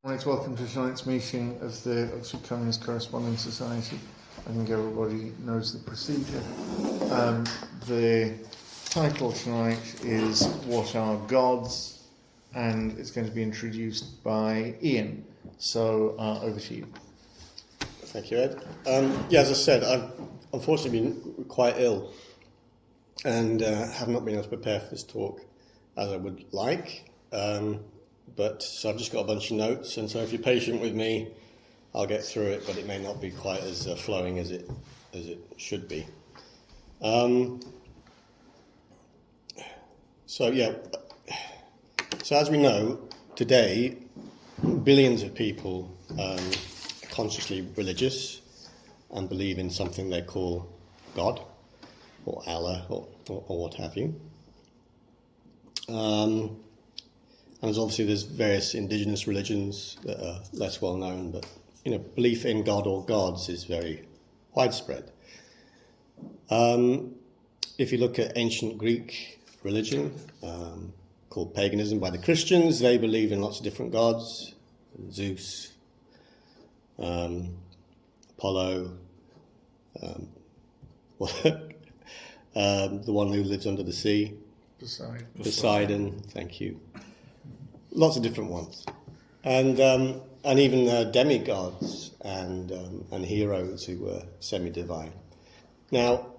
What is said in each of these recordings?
Right, welcome to tonight's meeting of the Oxford Communist Corresponding Society. I think everybody knows the procedure. The title tonight is What Are Gods? And it's going to be introduced by Ian. So over to you. Thank you, Ed. As I said, I've unfortunately been quite ill and have not been able to prepare for this talk as I would like. So I've just got a bunch of notes, and so if you're patient with me, I'll get through it, but it may not be quite as flowing as it should be. So as we know, today, billions of people are consciously religious and believe in something they call God, or Allah, or what have you. And there's various indigenous religions that are less well known, but belief in God or gods is very widespread. If you look at ancient Greek religion, called paganism by the Christians, they believe in lots of different gods: Zeus, Apollo, the one who lives under the sea, Poseidon. Thank you. Lots of different ones, and even demigods and heroes who were semi-divine. Now,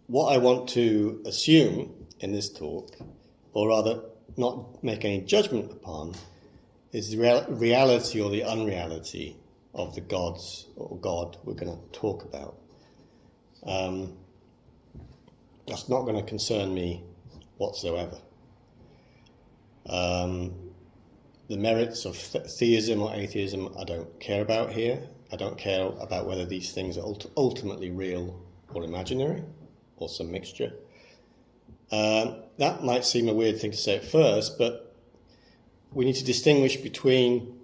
what I want to assume in this talk, or rather not make any judgment upon, is the reality or the unreality of the gods or God we're going to talk about. That's not going to concern me whatsoever. The merits of theism or atheism I don't care about here. I don't care about whether these things are ultimately real or imaginary, or some mixture. That might seem a weird thing to say at first, but we need to distinguish between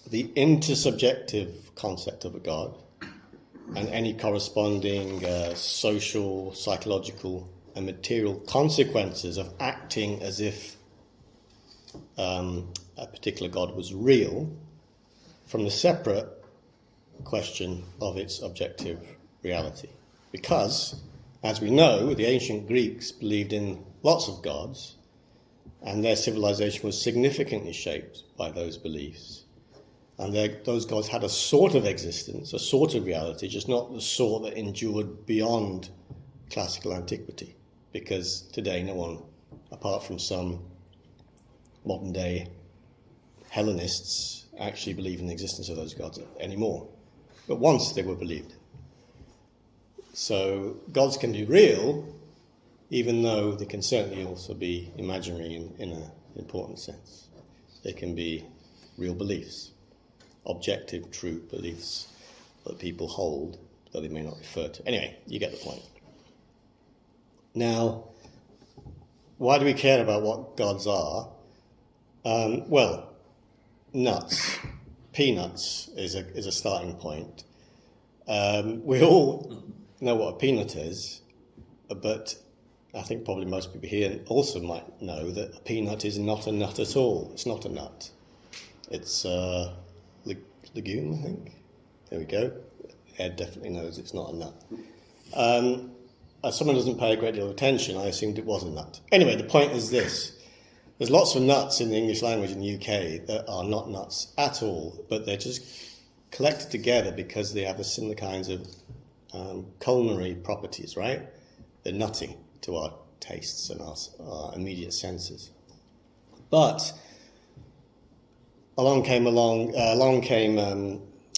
the intersubjective concept of a god and any corresponding social, psychological, and material consequences of acting as if a particular god was real, from the separate question of its objective reality. Because, as we know, the ancient Greeks believed in lots of gods, and their civilization was significantly shaped by those beliefs. And those gods had a sort of existence, a sort of reality, just not the sort that endured beyond classical antiquity. Because today no one, apart from some modern-day Hellenists, actually believe in the existence of those gods anymore. But once they were believed. So gods can be real, even though they can certainly also be imaginary in an important sense. They can be real beliefs, objective, true beliefs that people hold, though they may not refer to. Anyway, you get the point. Now, why do we care about what gods are? Nuts. Peanuts is a starting point. We all know what a peanut is, but I think probably most people here also might know that a peanut is not a nut at all. It's not a nut. It's a legume, I think. There we go. Ed definitely knows it's not a nut. As someone doesn't pay a great deal of attention, I assumed it was a nut. Anyway, the point is this. There's lots of nuts in the English language in the UK that are not nuts at all, but they're just collected together because they have the similar kinds of culinary properties, right? They're nutty to our tastes and our immediate senses. But along came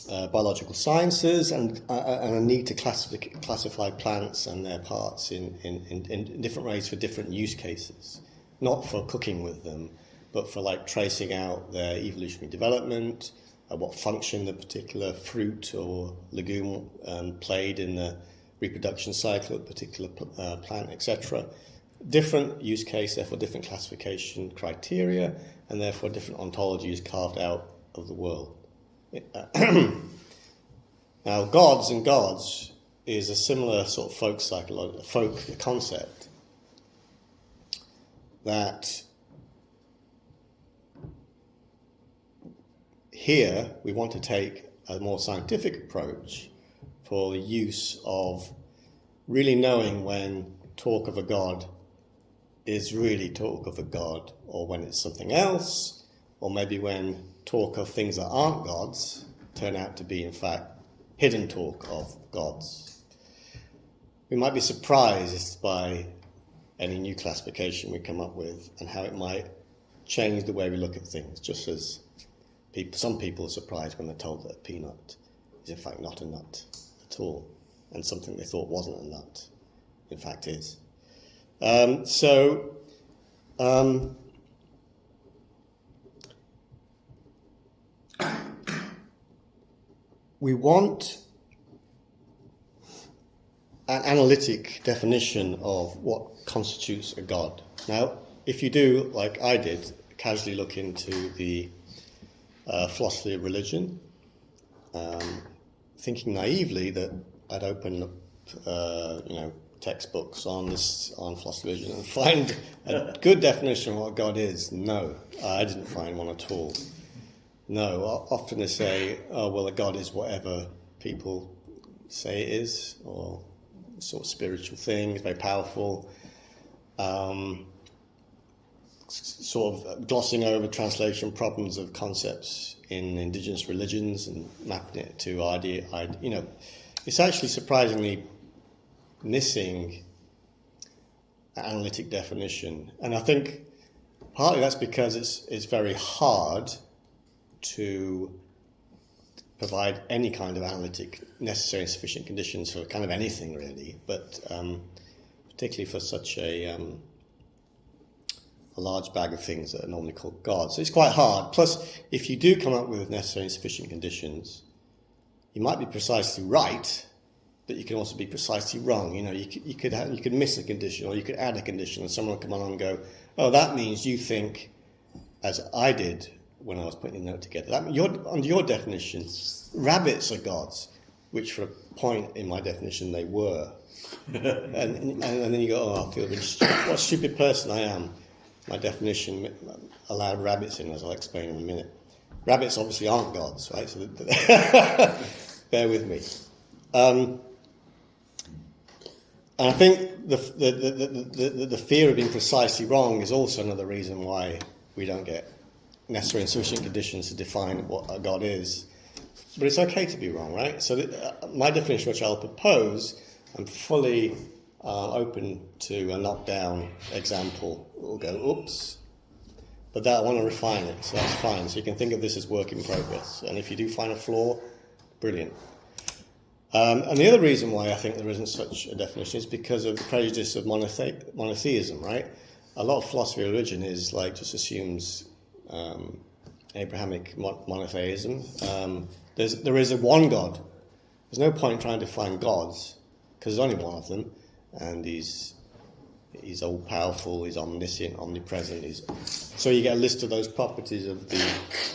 biological sciences and a need to classify plants and their parts in different ways for different use cases. Not for cooking with them, but for tracing out their evolutionary development, what function the particular fruit or legume played in the reproduction cycle of a particular plant, etc. Different use case, therefore different classification criteria, and therefore different ontologies carved out of the world. Now, gods and gods is a similar sort of folk concept that here we want to take a more scientific approach for the use of really knowing when talk of a god is really talk of a god, or when it's something else, or maybe when talk of things that aren't gods turn out to be, in fact, hidden talk of gods. We might be surprised by any new classification we come up with and how it might change the way we look at things, just as some people are surprised when they're told that a peanut is in fact not a nut at all, and something they thought wasn't a nut, in fact is. We want an analytic definition of what constitutes a god. Now, if you do, like I did, casually look into the philosophy of religion, thinking naively that I'd open up, textbooks on philosophy of religion and find a good definition of what God is. No, I didn't find one at all. No, often they say, oh, well, a God is whatever people say it is, or sort of spiritual thing, it's very powerful. Sort of glossing over translation problems of concepts in indigenous religions and mapping it to idea. It's actually surprisingly missing an analytic definition, and I think partly that's because it's very hard to provide any kind of analytic necessary and sufficient conditions for kind of anything really, but particularly for such a large bag of things that are normally called gods. So it's quite hard. Plus, if you do come up with necessary and sufficient conditions, you might be precisely right, but you can also be precisely wrong. You could miss a condition, or you could add a condition, and someone will come along and go, "Oh, that means you think," as I did when I was putting the note together. Under your definition, rabbits are gods, which for a point in my definition they were. and then you go, "Oh, I feel what a stupid person I am." My definition allowed rabbits in, as I'll explain in a minute. Rabbits obviously aren't gods, right? So bear with me. And I think the fear of being precisely wrong is also another reason why we don't get necessary and sufficient conditions to define what a god is. But it's okay to be wrong, right? So my definition, which I'll propose, I'm fully open to a knockdown example. We'll go, oops. But I want to refine it, so that's fine. So you can think of this as work in progress. And if you do find a flaw, brilliant. And the other reason why I think there isn't such a definition is because of the prejudice of monotheism, right? A lot of philosophy of religion is just assumes Abrahamic monotheism. There is a one God. There's no point trying to find gods, because there's only one of them, and he's all-powerful, he's omniscient, omnipresent. So you get a list of those properties of the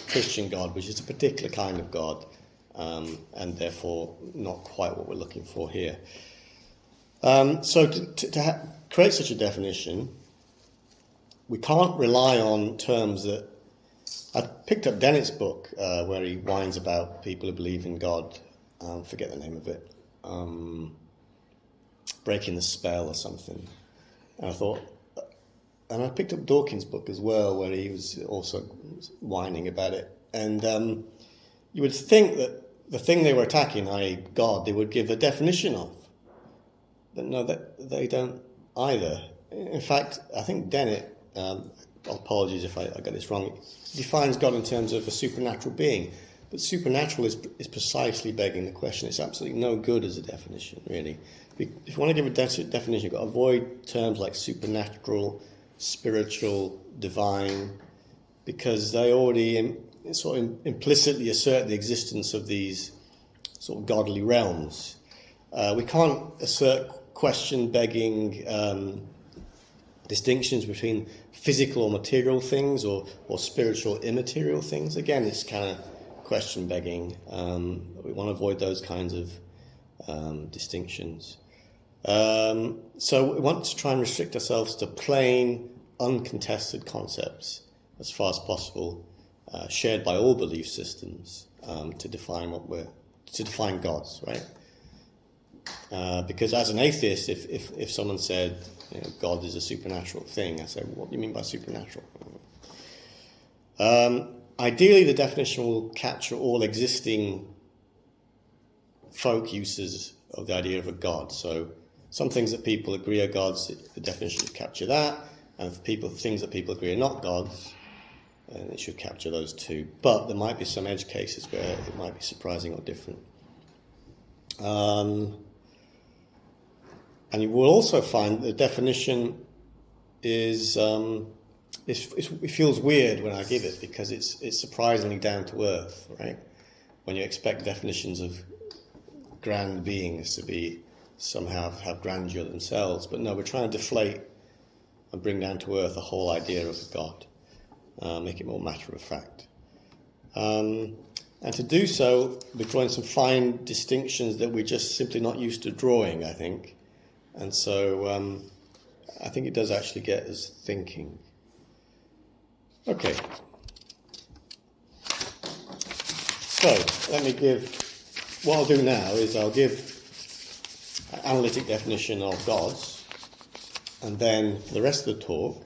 Christian God, which is a particular kind of God, and therefore not quite what we're looking for here. So to create such a definition, we can't rely on terms that... I picked up Dennett's book where he whines about people who believe in God. Forget the name of it. Breaking the Spell or something. And I thought... And I picked up Dawkins' book as well, where he was also whining about it. And you would think that the thing they were attacking, i.e. God, they would give a definition of. But no, they don't either. In fact, I think Dennett, apologies if I got this wrong, defines God in terms of a supernatural being. But supernatural is precisely begging the question. It's absolutely no good as a definition, really. If you want to give a definition, you've got to avoid terms like supernatural, spiritual, divine, because they already sort of implicitly assert the existence of these sort of godly realms. We can't assert question-begging distinctions between physical or material things or spiritual immaterial things. Again, it's kind of question-begging. We want to avoid those kinds of distinctions. So we want to try and restrict ourselves to plain, uncontested concepts as far as possible. shared by all belief systems to define gods, right? Because as an atheist, if someone said, God is a supernatural thing, I say, well, what do you mean by supernatural? Ideally, the definition will capture all existing folk uses of the idea of a god. So some things that people agree are gods, the definition should capture that, and things that people agree are not gods, and it should capture those too. But there might be some edge cases where it might be surprising or different. And you will also find the definition is it feels weird when I give it, because it's surprisingly down to earth, right? When you expect definitions of grand beings to be somehow have grandeur themselves, but no, we're trying to deflate and bring down to earth the whole idea of a god, make it more matter of fact. And to do so, we're drawing some fine distinctions that we're just simply not used to drawing, I think. And so I think it does actually get us thinking. Okay. So let me what I'll do now is I'll give an analytic definition of gods, and then for the rest of the talk,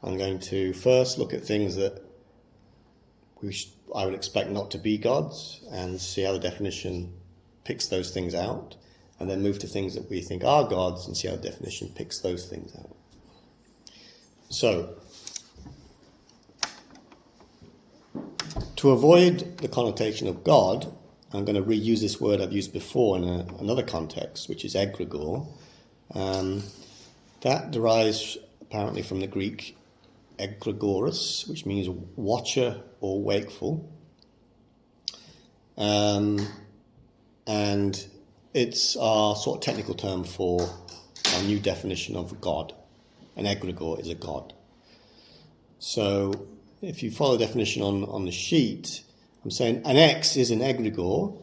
I'm going to first look at things that I would expect not to be gods, and see how the definition picks those things out, and then move to things that we think are gods and see how the definition picks those things out. So, to avoid the connotation of God, I'm going to reuse this word I've used before in another context, which is egregore. That derives apparently from the Greek egregoros, which means watcher or wakeful. And it's our sort of technical term for our new definition of God. An egregore is a god. So if you follow the definition on the sheet, I'm saying an X is an egregore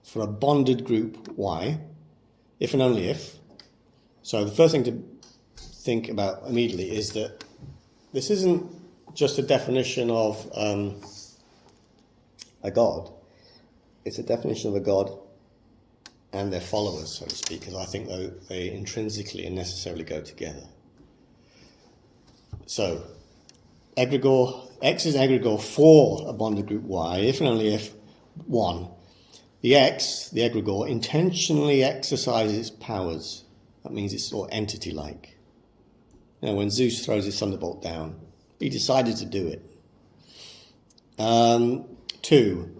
for a bonded group Y, if and only if. So the first thing to think about immediately is that this isn't just a definition of a god. It's a definition of a god and their followers, so to speak, because I think they intrinsically and necessarily go together. So, egregore, X is egregore for a bonded group Y, if and only if, 1, the X, the egregore, intentionally exercises its powers. That means it's sort of entity-like. When Zeus throws his thunderbolt down, he decided to do it. 2,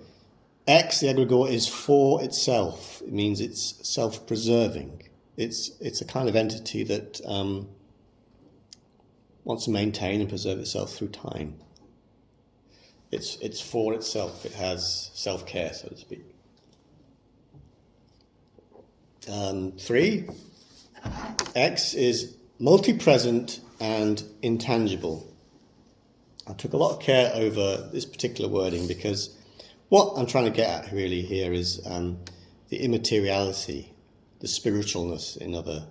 X, the egregore, is for itself. It means it's self-preserving. It's a kind of entity that wants to maintain and preserve itself through time. It's for itself. It has self-care, so to speak. 3, X is multi-present and intangible. I took a lot of care over this particular wording because what I'm trying to get at really here is the immateriality, the spiritualness, in other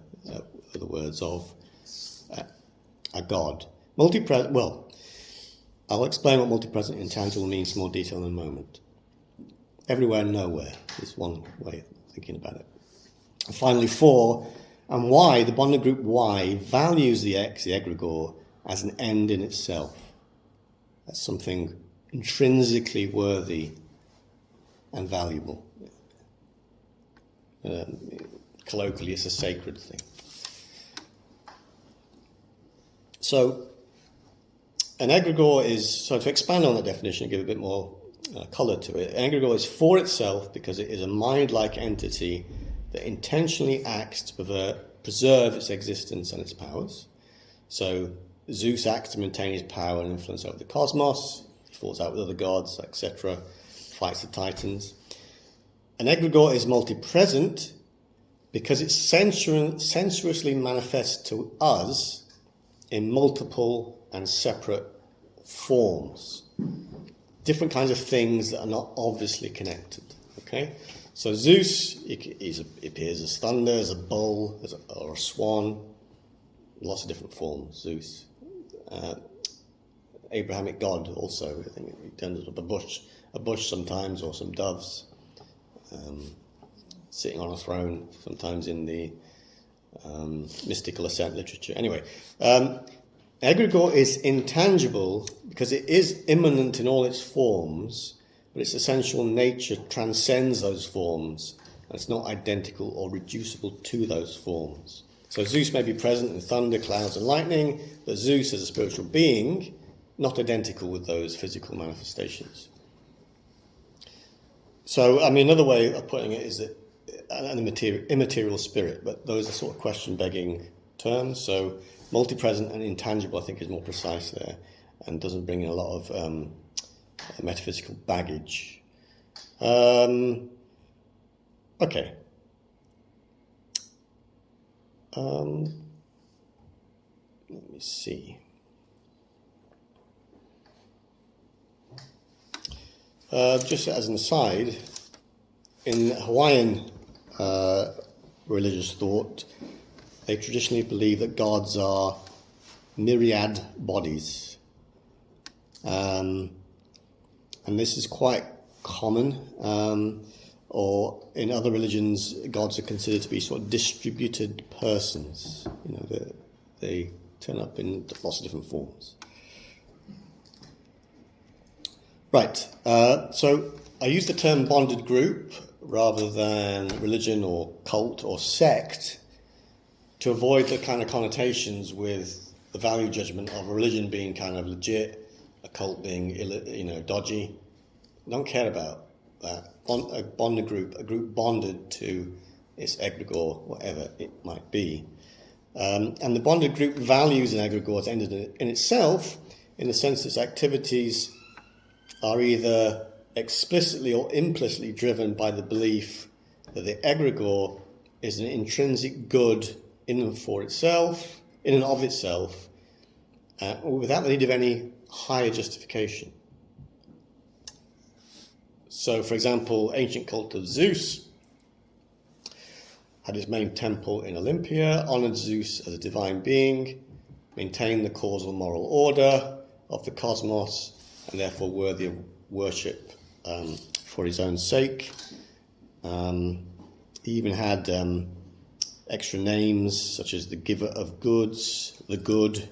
words, of a god. Well, I'll explain what multi-present and intangible means in more detail in a moment. Everywhere and nowhere is one way of thinking about it. And finally, 4, and Y, the bonded group Y, values the X, the egregore, as an end in itself. That's something intrinsically worthy and valuable. Colloquially, it's a sacred thing. So, an egregore is, so to expand on that definition and give a bit more colour to it, an egregore is for itself because it is a mind-like entity that intentionally acts to preserve its existence and its powers. So, Zeus acts to maintain his power and influence over the cosmos, he falls out with other gods, etc., fights the Titans. An egregore is multi-present because it sensuously manifests to us in multiple and separate forms. Different kinds of things that are not obviously connected. Okay? So Zeus, he appears as thunder, as a bull, or a swan, lots of different forms, Zeus. Abrahamic god also. I think he turns up a bush sometimes, or some doves, sitting on a throne, sometimes in the mystical ascent literature. Anyway, egregore is intangible because it is immanent in all its forms, but its essential nature transcends those forms, and it's not identical or reducible to those forms. So Zeus may be present in thunder, clouds, and lightning, but Zeus as a spiritual being, not identical with those physical manifestations. So, I mean, another way of putting it is that an immaterial spirit, but those are sort of question-begging terms. So multi-present and intangible, I think, is more precise there and doesn't bring in a lot of metaphysical baggage. Okay. Let me see. Just as an aside, in Hawaiian religious thought, they traditionally believe that gods are myriad bodies. And this is quite common. Or in other religions, gods are considered to be sort of distributed persons. You know, they turn up in lots of different forms. Right, so I use the term bonded group rather than religion or cult or sect to avoid the kind of connotations with the value judgment of a religion being kind of legit, a cult being dodgy. I don't care about that. A bonded group, a group bonded to its egregore, whatever it might be. And the bonded group values an egregore as ended in itself, in the sense that its activities are either explicitly or implicitly driven by the belief that the egregore is an intrinsic good in and of itself, without the need of any higher justification. So, for example, ancient cult of Zeus had its main temple in Olympia, honoured Zeus as a divine being, maintained the causal moral order of the cosmos, and therefore worthy of worship for his own sake. He even had extra names such as the giver of goods, the good,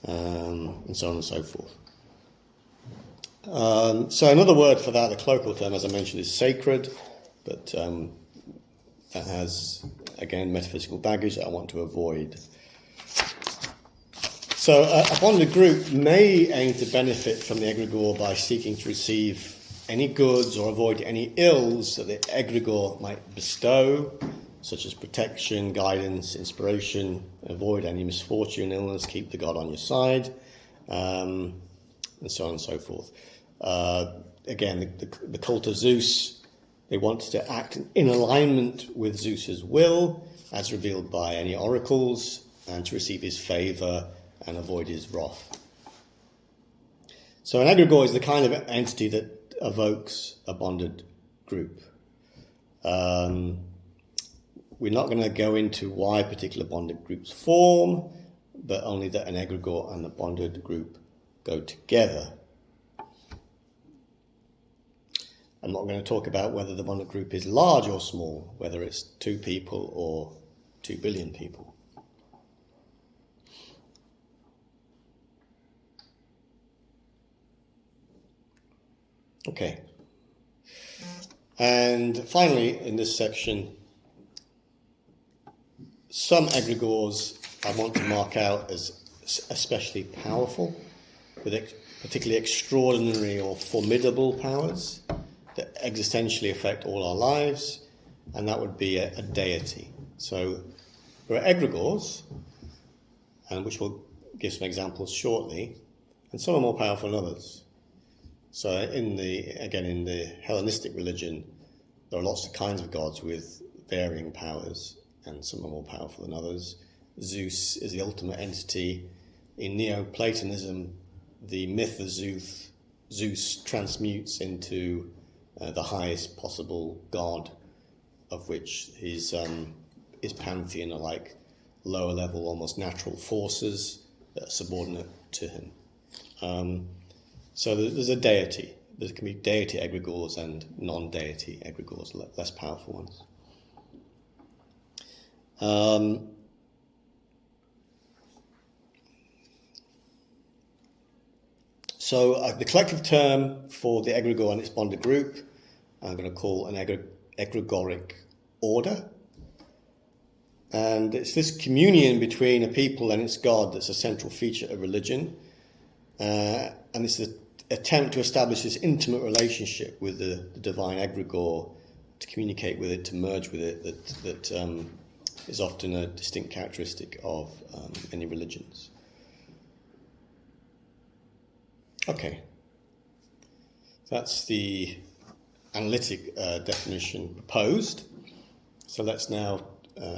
and so on and so forth. So another word for that, the colloquial term, as I mentioned, is sacred, but that has, again, metaphysical baggage that I want to avoid. So a bonded group may aim to benefit from the egregore by seeking to receive any goods or avoid any ills that the egregore might bestow, such as protection, guidance, inspiration, avoid any misfortune, illness, keep the god on your side, and so on and so forth. Again, the cult of Zeus, they want to act in alignment with Zeus's will, as revealed by any oracles, and to receive his favour and avoid his wrath. So an egregore is the kind of entity that evokes a bonded group. We're not going to go into why particular bonded groups form, but only that an egregore and a bonded group go together. I'm not going to talk about whether the bonded group is large or small, whether it's 2 people or 2 billion people. Okay. And finally, in this section, some egregores I want to mark out as especially powerful, with particularly extraordinary or formidable powers that existentially affect all our lives, and that would be a deity. So there are egregores, and which we'll give some examples shortly, and some are more powerful than others. So in the Hellenistic religion, there are lots of kinds of gods with varying powers, and some are more powerful than others. Zeus is the ultimate entity. In Neoplatonism, the myth of Zeus transmutes into the highest possible god, of which his pantheon are like lower level, almost natural forces that are subordinate to him. So there's a deity. There can be deity egregores and non-deity egregores, less powerful ones. So the collective term for the egregore and its bonded group, I'm going to call an egregoric order. And it's this communion between a people and its God that's a central feature of religion. And it's the attempt to establish this intimate relationship with the divine egregore, to communicate with it, to merge with it, that is often a distinct characteristic of many religions. Okay, that's the analytic definition proposed. So let's now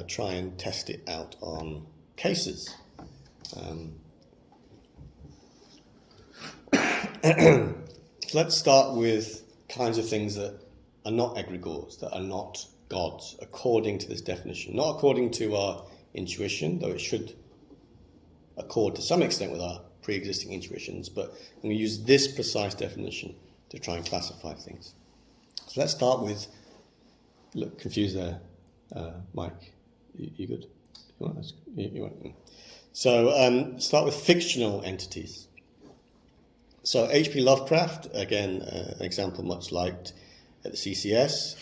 try and test it out on cases. Let's start with kinds of things that are not egregores, that are not gods, according to this definition. Not according to our intuition, though it should accord to some extent with our pre-existing intuitions, but I'm going to use this precise definition to try and classify things. So let's start with, look confused there, Mike, you good? You want? So start with fictional entities. So H.P. Lovecraft, again, an example much liked at the CCS.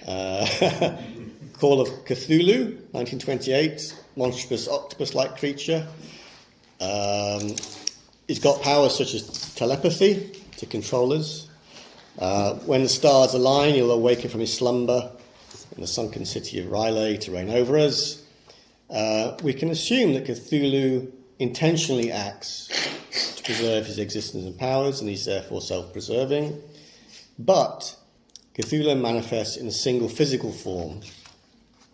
Call of Cthulhu, 1928, monstrous octopus-like creature. He's got powers such as telepathy to control us. When the stars align, he'll awaken from his slumber in the sunken city of Riley to reign over us. We can assume that Cthulhu intentionally acts to preserve his existence and powers, and he's therefore self-preserving. But Cthulhu manifests in a single physical form,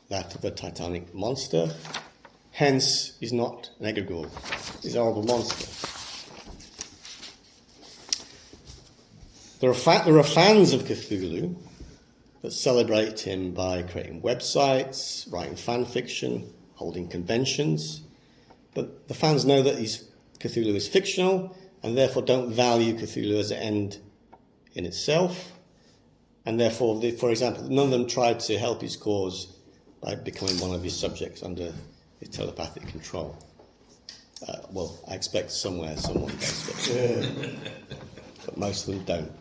that of a titanic monster. Hence, he's not an egregore. He's a horrible monster. There are fans of Cthulhu that celebrate him by creating websites, writing fan fiction, holding conventions. But the fans know that Cthulhu is fictional and therefore don't value Cthulhu as an end in itself. And therefore, for example, none of them tried to help his cause by becoming one of his subjects under his telepathic control. Well, I expect someone does, but most of them don't.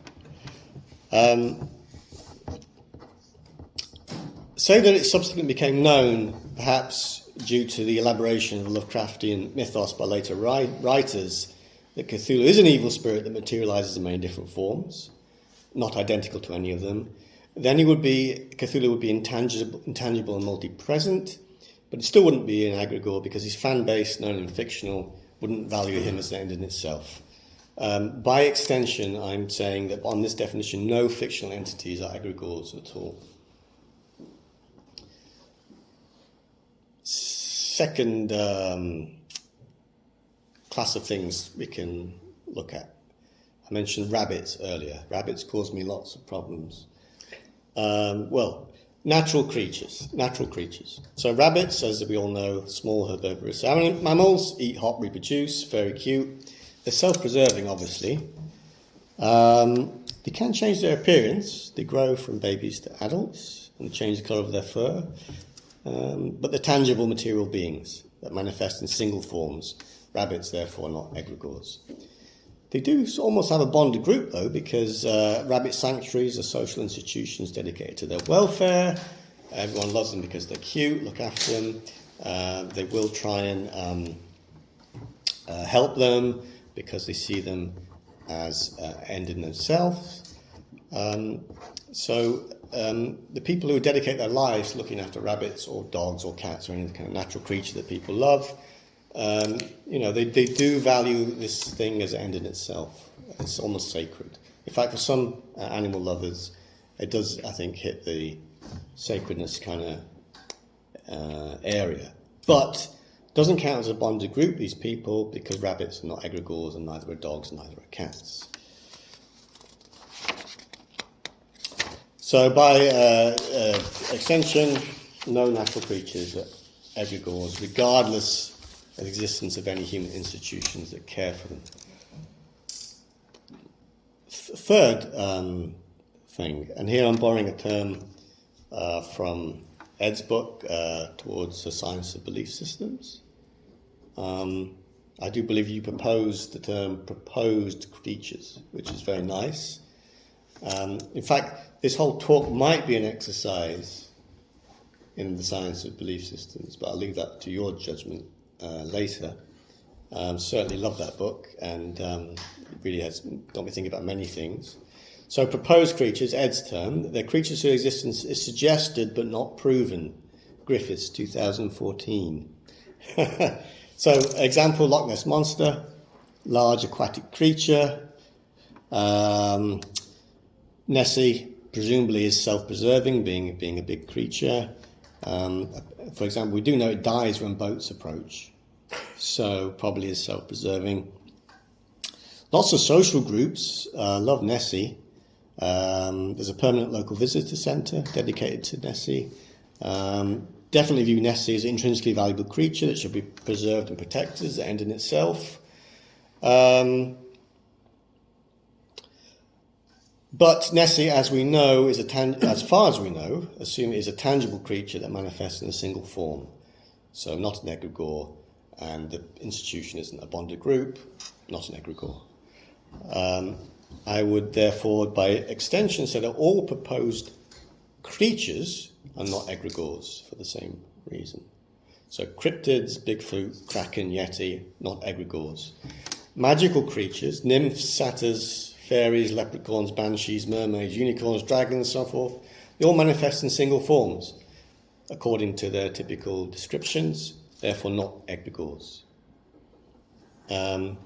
Say that it subsequently became known, perhaps due to the elaboration of the Lovecraftian mythos by later writers, that Cthulhu is an evil spirit that materializes in many different forms, not identical to any of them. Then Cthulhu would be intangible and multi-present, but it still wouldn't be an egregore because his fan base, known and fictional, wouldn't value him as an end in itself. By extension, I'm saying that on this definition, no fictional entities are egregores at all. Second class of things we can look at. I mentioned rabbits earlier. Rabbits cause me lots of problems. Natural creatures. So rabbits, as we all know, small herbivorous mammals, eat hot, reproduce, very cute. They're self-preserving, obviously. They can change their appearance. They grow from babies to adults and change the colour of their fur. But they're tangible material beings that manifest in single forms. Rabbits, therefore, are not egregores. They do almost have a bonded group, though, because rabbit sanctuaries are social institutions dedicated to their welfare. Everyone loves them because they're cute, look after them. They will try and help them because they see them as end in themselves. The people who dedicate their lives looking after rabbits or dogs or cats or any kind of natural creature that people love, they do value this thing as an end in itself. It's almost sacred. In fact, for some animal lovers, it does, I think, hit the sacredness kind of area. But doesn't count as a bonded group, these people, because rabbits are not egregores and neither are dogs and neither are cats. So by extension, no natural creatures are egregores, regardless of the existence of any human institutions that care for them. third thing, and here I'm borrowing a term from Ed's book, Towards the Science of Belief Systems. I do believe you proposed the term proposed creatures, which is very nice. In fact, this whole talk might be an exercise in the science of belief systems, but I'll leave that to your judgment later. Certainly love that book, and it really has got me thinking about many things. So proposed creatures, Ed's term, they're creatures whose existence is suggested but not proven. Griffiths, 2014. So, example, Loch Ness Monster, large aquatic creature. Nessie, presumably, is self-preserving, being a big creature. For example, we do know it dies when boats approach, so probably is self-preserving. Lots of social groups love Nessie. There's a permanent local visitor centre dedicated to Nessie. Definitely view Nessie as an intrinsically valuable creature that should be preserved and protected as an end in itself. But Nessie, as we know, as far as we know, assume it is a tangible creature that manifests in a single form. So not an egregore, and the institution isn't a bonded group, not an egregore. I would therefore, by extension, say that all proposed creatures are not egregores for the same reason. So cryptids, Bigfoot, Kraken, Yeti, not egregores. Magical creatures, nymphs, satyrs, fairies, leprechauns, banshees, mermaids, unicorns, dragons, so forth, they all manifest in single forms according to their typical descriptions, therefore not egregores. And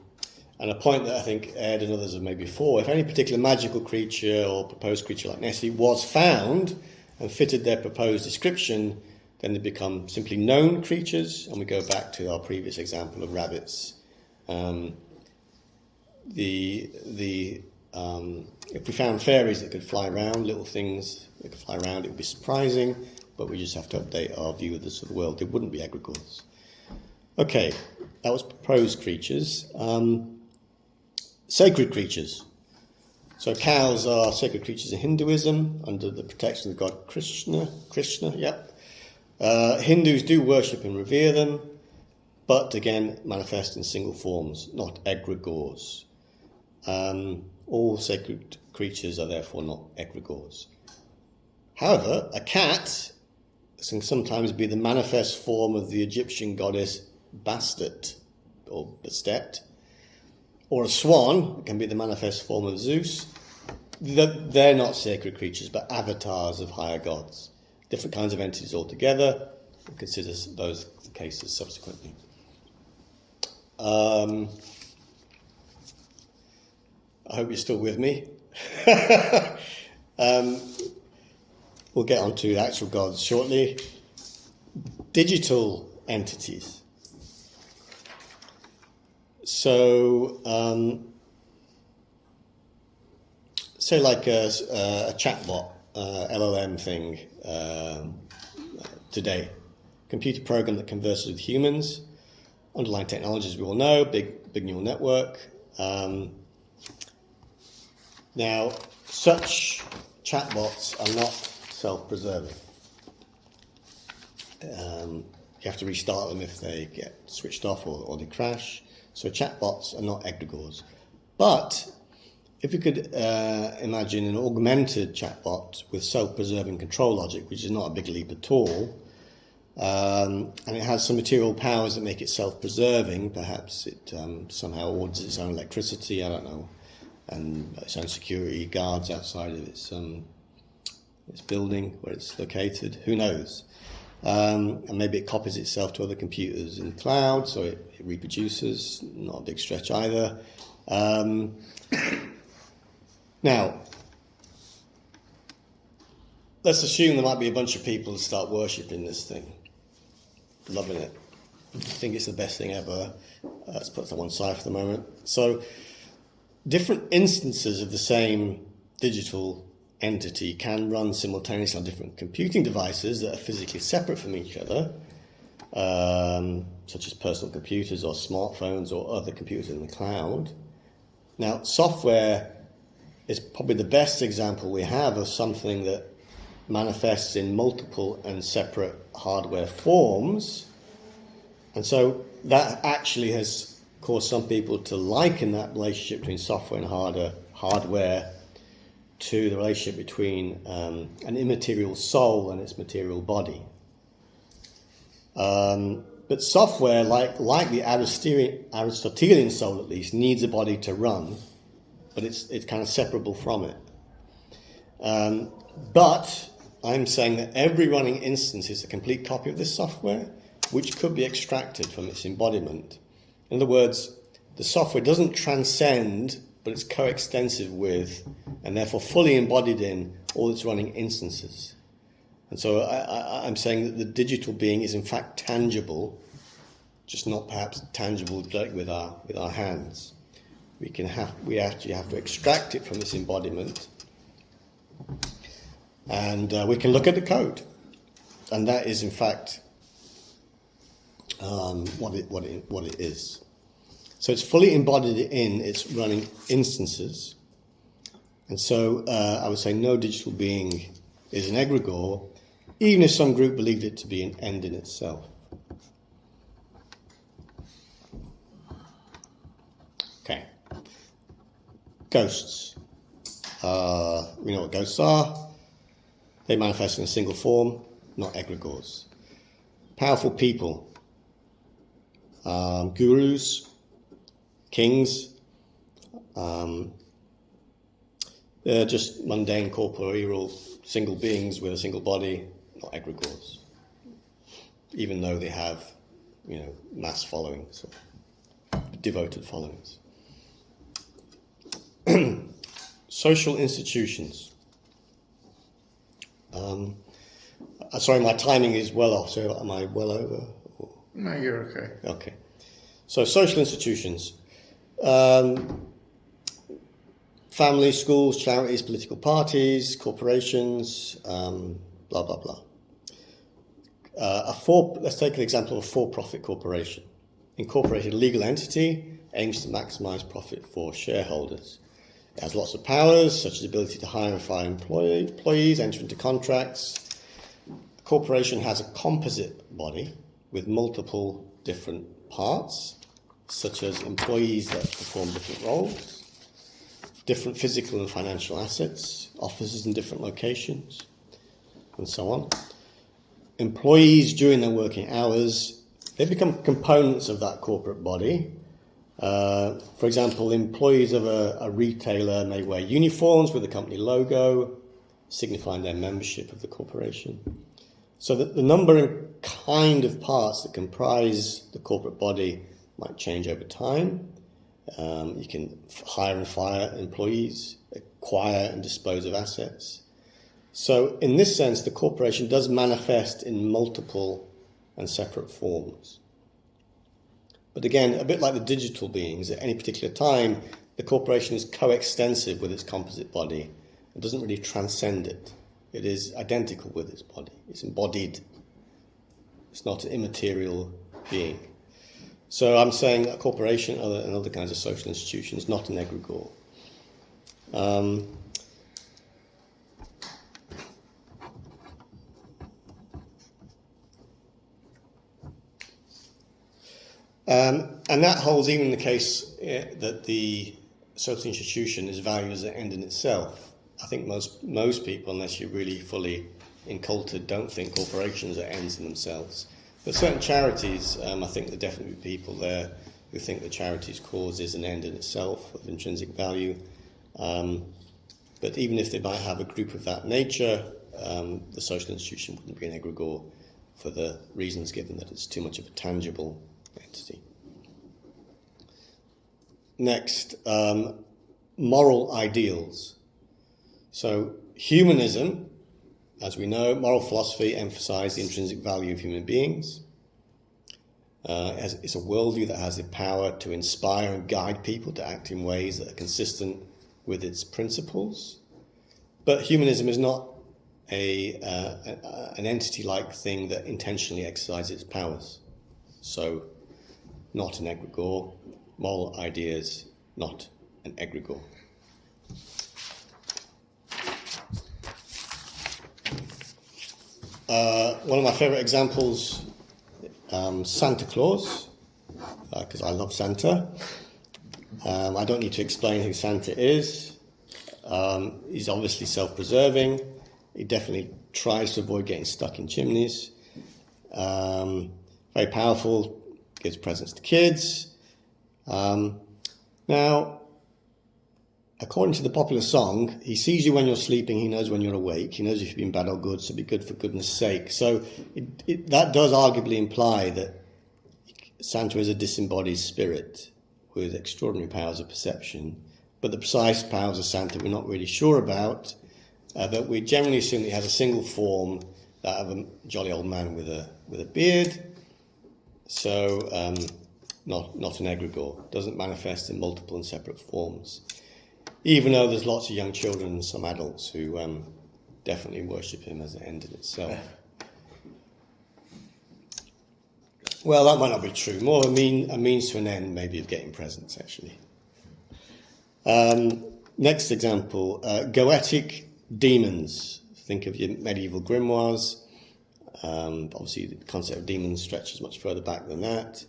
a point that I think Ed and others have made before, if any particular magical creature or proposed creature like Nessie was found and fitted their proposed description, then they become simply known creatures, and we go back to our previous example of rabbits. If we found fairies that could fly around, little things that could fly around, it would be surprising, but we just have to update our view of this sort of world. They wouldn't be egregores. Okay, that was proposed creatures. Sacred creatures. So cows are sacred creatures in Hinduism under the protection of the god Krishna, yep. Hindus do worship and revere them, but again manifest in single forms, not egregores. All sacred creatures are therefore not egregores. However, a cat can sometimes be the manifest form of the Egyptian goddess Bastet, or Bastet, or a swan can be the manifest form of Zeus. They're not sacred creatures, but avatars of higher gods. Different kinds of entities altogether. We'll consider those cases subsequently. I hope you're still with me. We'll get on to the actual gods shortly. Digital entities. So, say like a chatbot, LLM thing today. Computer program that converses with humans. Underlying technologies we all know, big neural network. Now, such chatbots are not self-preserving. You have to restart them if they get switched off or they crash. So chatbots are not egregores. But if you could imagine an augmented chatbot with self-preserving control logic, which is not a big leap at all, and it has some material powers that make it self-preserving, perhaps it somehow orders its own electricity, I don't know, and its own security guards outside of its building where it's located, who knows? And maybe it copies itself to other computers in the cloud, so it reproduces, not a big stretch either. Now, let's assume there might be a bunch of people who start worshipping this thing, loving it. I think it's the best thing ever. Let's put that one aside for the moment. So, different instances of the same digital entity can run simultaneously on different computing devices that are physically separate from each other, such as personal computers or smartphones or other computers in the cloud. Now, software is probably the best example we have of something that manifests in multiple and separate hardware forms. And so that actually has caused some people to liken that relationship between software and hardware to the relationship between an immaterial soul and its material body. But software, like the Aristotelian soul at least, needs a body to run, but it's kind of separable from it. But I'm saying that every running instance is a complete copy of this software, which could be extracted from its embodiment. In other words, the software doesn't transcend, but it's coextensive with, and therefore fully embodied in, all its running instances. And so I'm saying that the digital being is in fact tangible, just not perhaps tangible directly with our hands. We actually have to extract it from its embodiment, and we can look at the code, and that is in fact what it is. So it's fully embodied in its running instances, and so I would say no digital being is an egregore, even if some group believed it to be an end in itself. Okay. Ghosts. We know what ghosts are. They manifest in a single form, not egregores. Powerful people. Gurus. Kings. They're just mundane, corporeal, single beings with a single body, not egregores. Even though they have, mass followings, or devoted followings. Social institutions. Sorry, my timing is well off, so am I well over? No, you're okay. Okay. So social institutions. Families, schools, charities, political parties, corporations, blah, blah, blah. Let's take an example of a for-profit corporation. Incorporated legal entity aims to maximize profit for shareholders. It has lots of powers, such as the ability to hire and fire employees, enter into contracts. The corporation has a composite body with multiple different parts, such as employees that perform different roles, different physical and financial assets, offices in different locations, and so on. Employees, during their working hours, they become components of that corporate body. For example, employees of a retailer may wear uniforms with the company logo, signifying their membership of the corporation. So that the number and kind of parts that comprise the corporate body might change over time. You can hire and fire employees, acquire and dispose of assets. So in this sense, the corporation does manifest in multiple and separate forms. But again, a bit like the digital beings, at any particular time, the corporation is coextensive with its composite body and doesn't really transcend it. It is identical with its body. It's embodied. It's not an immaterial being. So I'm saying that a corporation and other kinds of social institutions, not an egregore. And that holds even in the case that the social institution is valued as an end in itself. I think most people, unless you're really fully inculted, don't think corporations are ends in themselves. But certain charities, I think there are definitely people there who think the charity's cause is an end in itself of intrinsic value. But even if they might have a group of that nature, the social institution wouldn't be an egregore for the reasons given that it's too much of a tangible entity. Next, moral ideals. So humanism, as we know, moral philosophy emphasizes the intrinsic value of human beings. It's a worldview that has the power to inspire and guide people to act in ways that are consistent with its principles. But humanism is not an entity-like thing that intentionally exercises its powers. So, not an egregore. Moral ideas, not an egregore. One of my favourite examples, Santa Claus, because I love Santa. I don't need to explain who Santa is. He's obviously self-preserving. He definitely tries to avoid getting stuck in chimneys. Very powerful, gives presents to kids. Now, according to the popular song, he sees you when you're sleeping, he knows when you're awake, he knows if you've been bad or good, so be good for goodness sake. So that does arguably imply that Santa is a disembodied spirit with extraordinary powers of perception, but the precise powers of Santa we're not really sure about, but we generally assume that he has a single form, that of a jolly old man with a beard, so not an egregore, doesn't manifest in multiple and separate forms. Even though there's lots of young children and some adults who definitely worship him as an end in itself. Well, that might not be true. More a means to an end, maybe, of getting presents, actually. Next example, goetic demons. Think of your medieval grimoires. Obviously, the concept of demons stretches much further back than that.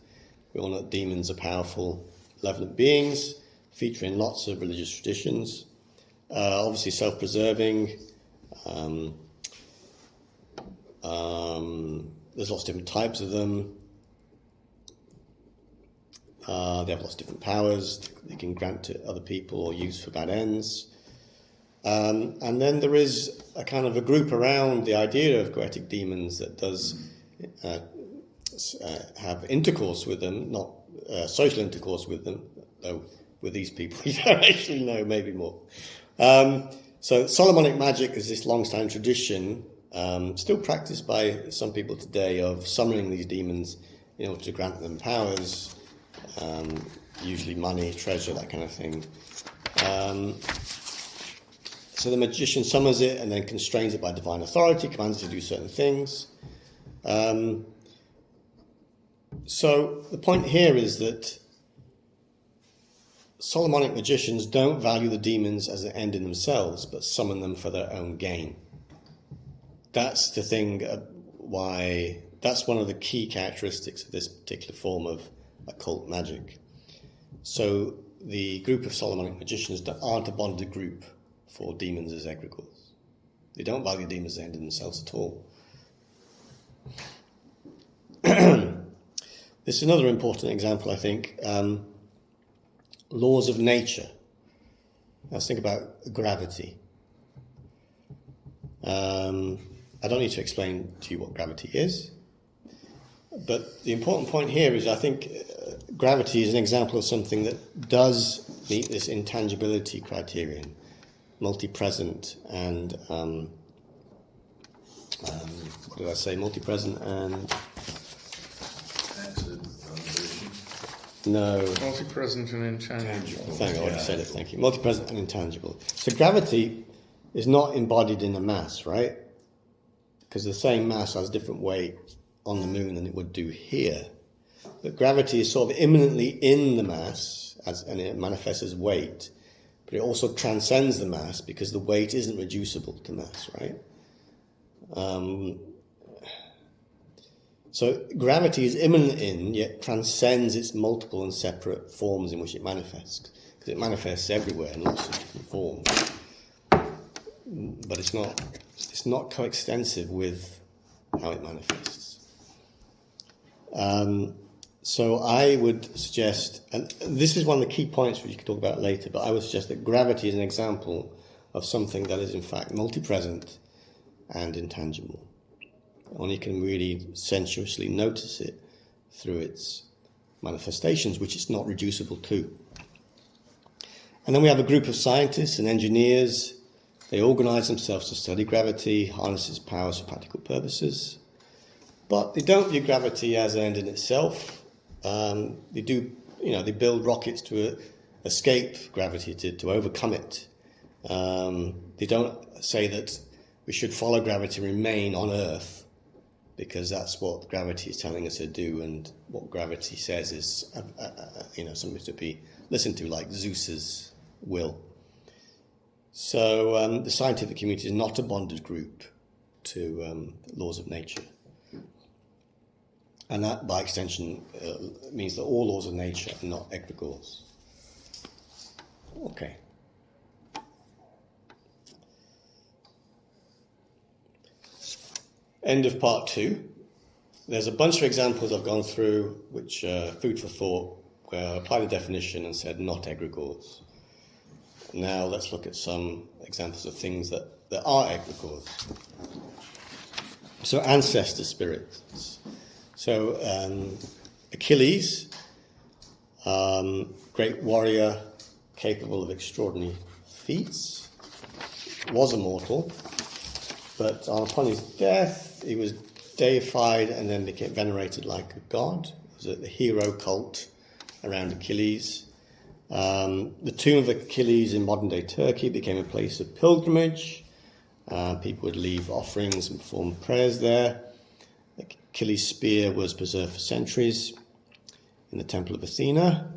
We all know that demons are powerful, malevolent beings, featuring lots of religious traditions. Obviously self-preserving. There's lots of different types of them. They have lots of different powers they can grant to other people or use for bad ends. And then there is a kind of a group around the idea of goetic demons that does have intercourse with them, not social intercourse with them, though with these people you don't actually know, maybe more. So Solomonic magic is this long-standing tradition, still practiced by some people today, of summoning these demons in order to grant them powers, usually money, treasure, that kind of thing. So the magician summons it and then constrains it by divine authority, commands it to do certain things. So the point here is that Solomonic magicians don't value the demons as an end in themselves, but summon them for their own gain. That's the thing why, that's one of the key characteristics of this particular form of occult magic. So the group of Solomonic magicians aren't a bonded group for demons as egregores. They don't value demons as an end in themselves at all. This is another important example, I think. Laws of nature. Let's think about gravity. I don't need to explain to you what gravity is, but the important point here is I think gravity is an example of something that does meet this intangibility criterion, multi-present and what did I say? Multi-present and no. Multi-present and intangible. Thank you, I already said it, thank you. Multi-present and intangible. So gravity is not embodied in a mass, right? Because the same mass has different weight on the moon than it would do here. But gravity is sort of immanently in the mass, and it manifests as weight. But it also transcends the mass because the weight isn't reducible to mass, right? So gravity is immanent in, yet transcends its multiple and separate forms in which it manifests. Because it manifests everywhere in lots of different forms. But it's not coextensive with how it manifests. So I would suggest, and this is one of the key points which you can talk about later, but I would suggest that gravity is an example of something that is in fact multi-present and intangible. One you can really sensuously notice it through its manifestations, which it's not reducible to. And then we have a group of scientists and engineers. They organise themselves to study gravity, harness its powers for practical purposes. But they don't view gravity as an end in itself. They build rockets to escape gravity, to overcome it. They don't say that we should follow gravity, remain on Earth, because that's what gravity is telling us to do, and what gravity says is, something to be listened to, like Zeus's will. So the scientific community is not a bonded group laws of nature. And that, by extension, means that all laws of nature are not egregores. Okay. End of part 2. There's a bunch of examples I've gone through which are food for thought, where I applied the definition and said not egregores. Now let's look at some examples of things that are egregores. So ancestor spirits. So Achilles, great warrior, capable of extraordinary feats, was immortal, but upon his death he was deified and then became venerated like a god. It was the hero cult around Achilles. The tomb of Achilles in modern-day Turkey became a place of pilgrimage. People would leave offerings and perform prayers there. Achilles' spear was preserved for centuries in the Temple of Athena.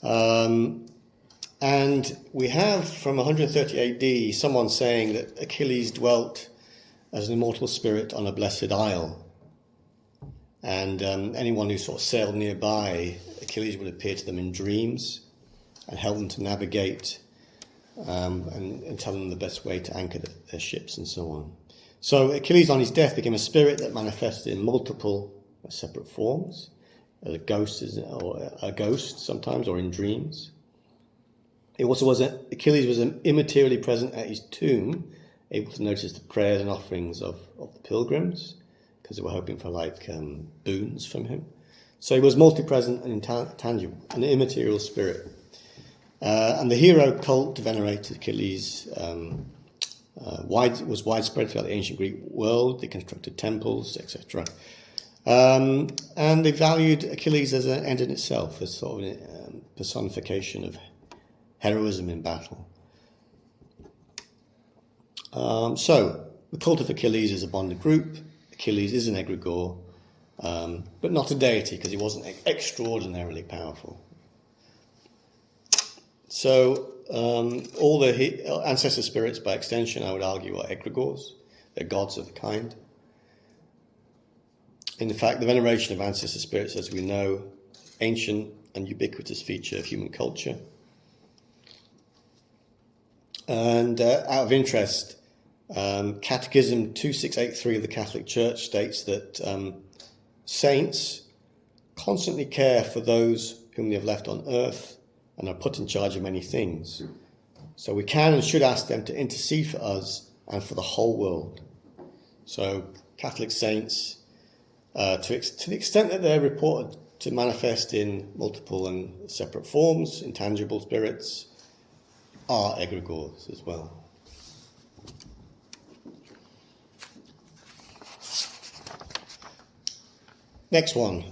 And we have, from 130 AD, someone saying that Achilles dwelt as an immortal spirit on a blessed isle. And anyone who sort of sailed nearby, Achilles would appear to them in dreams and help them to navigate and tell them the best way to anchor their ships and so on. So Achilles on his death became a spirit that manifested in multiple separate forms, as a ghost sometimes, or in dreams. It also was Achilles was immaterially present at his tomb, able to notice the prayers and offerings of the pilgrims, because they were hoping for boons from him. So he was multi-present and intangible, an immaterial spirit. And the hero cult venerated Achilles was widespread throughout the ancient Greek world. They constructed temples, etc. And they valued Achilles as an end in itself, as sort of a personification of heroism in battle. So the cult of Achilles is a bonded group. Achilles is an egregore, but not a deity, because he wasn't extraordinarily powerful. So all the ancestor spirits, by extension, I would argue, are egregores. They're gods of a kind. In fact, the veneration of ancestor spirits, as we know, ancient and ubiquitous feature of human culture. And out of interest, Catechism 2683 of the Catholic Church states that saints constantly care for those whom they have left on earth and are put in charge of many things. So we can and should ask them to intercede for us and for the whole world. So Catholic saints, to the extent that they're reported to manifest in multiple and separate forms, intangible spirits, are egregores as well. Next one,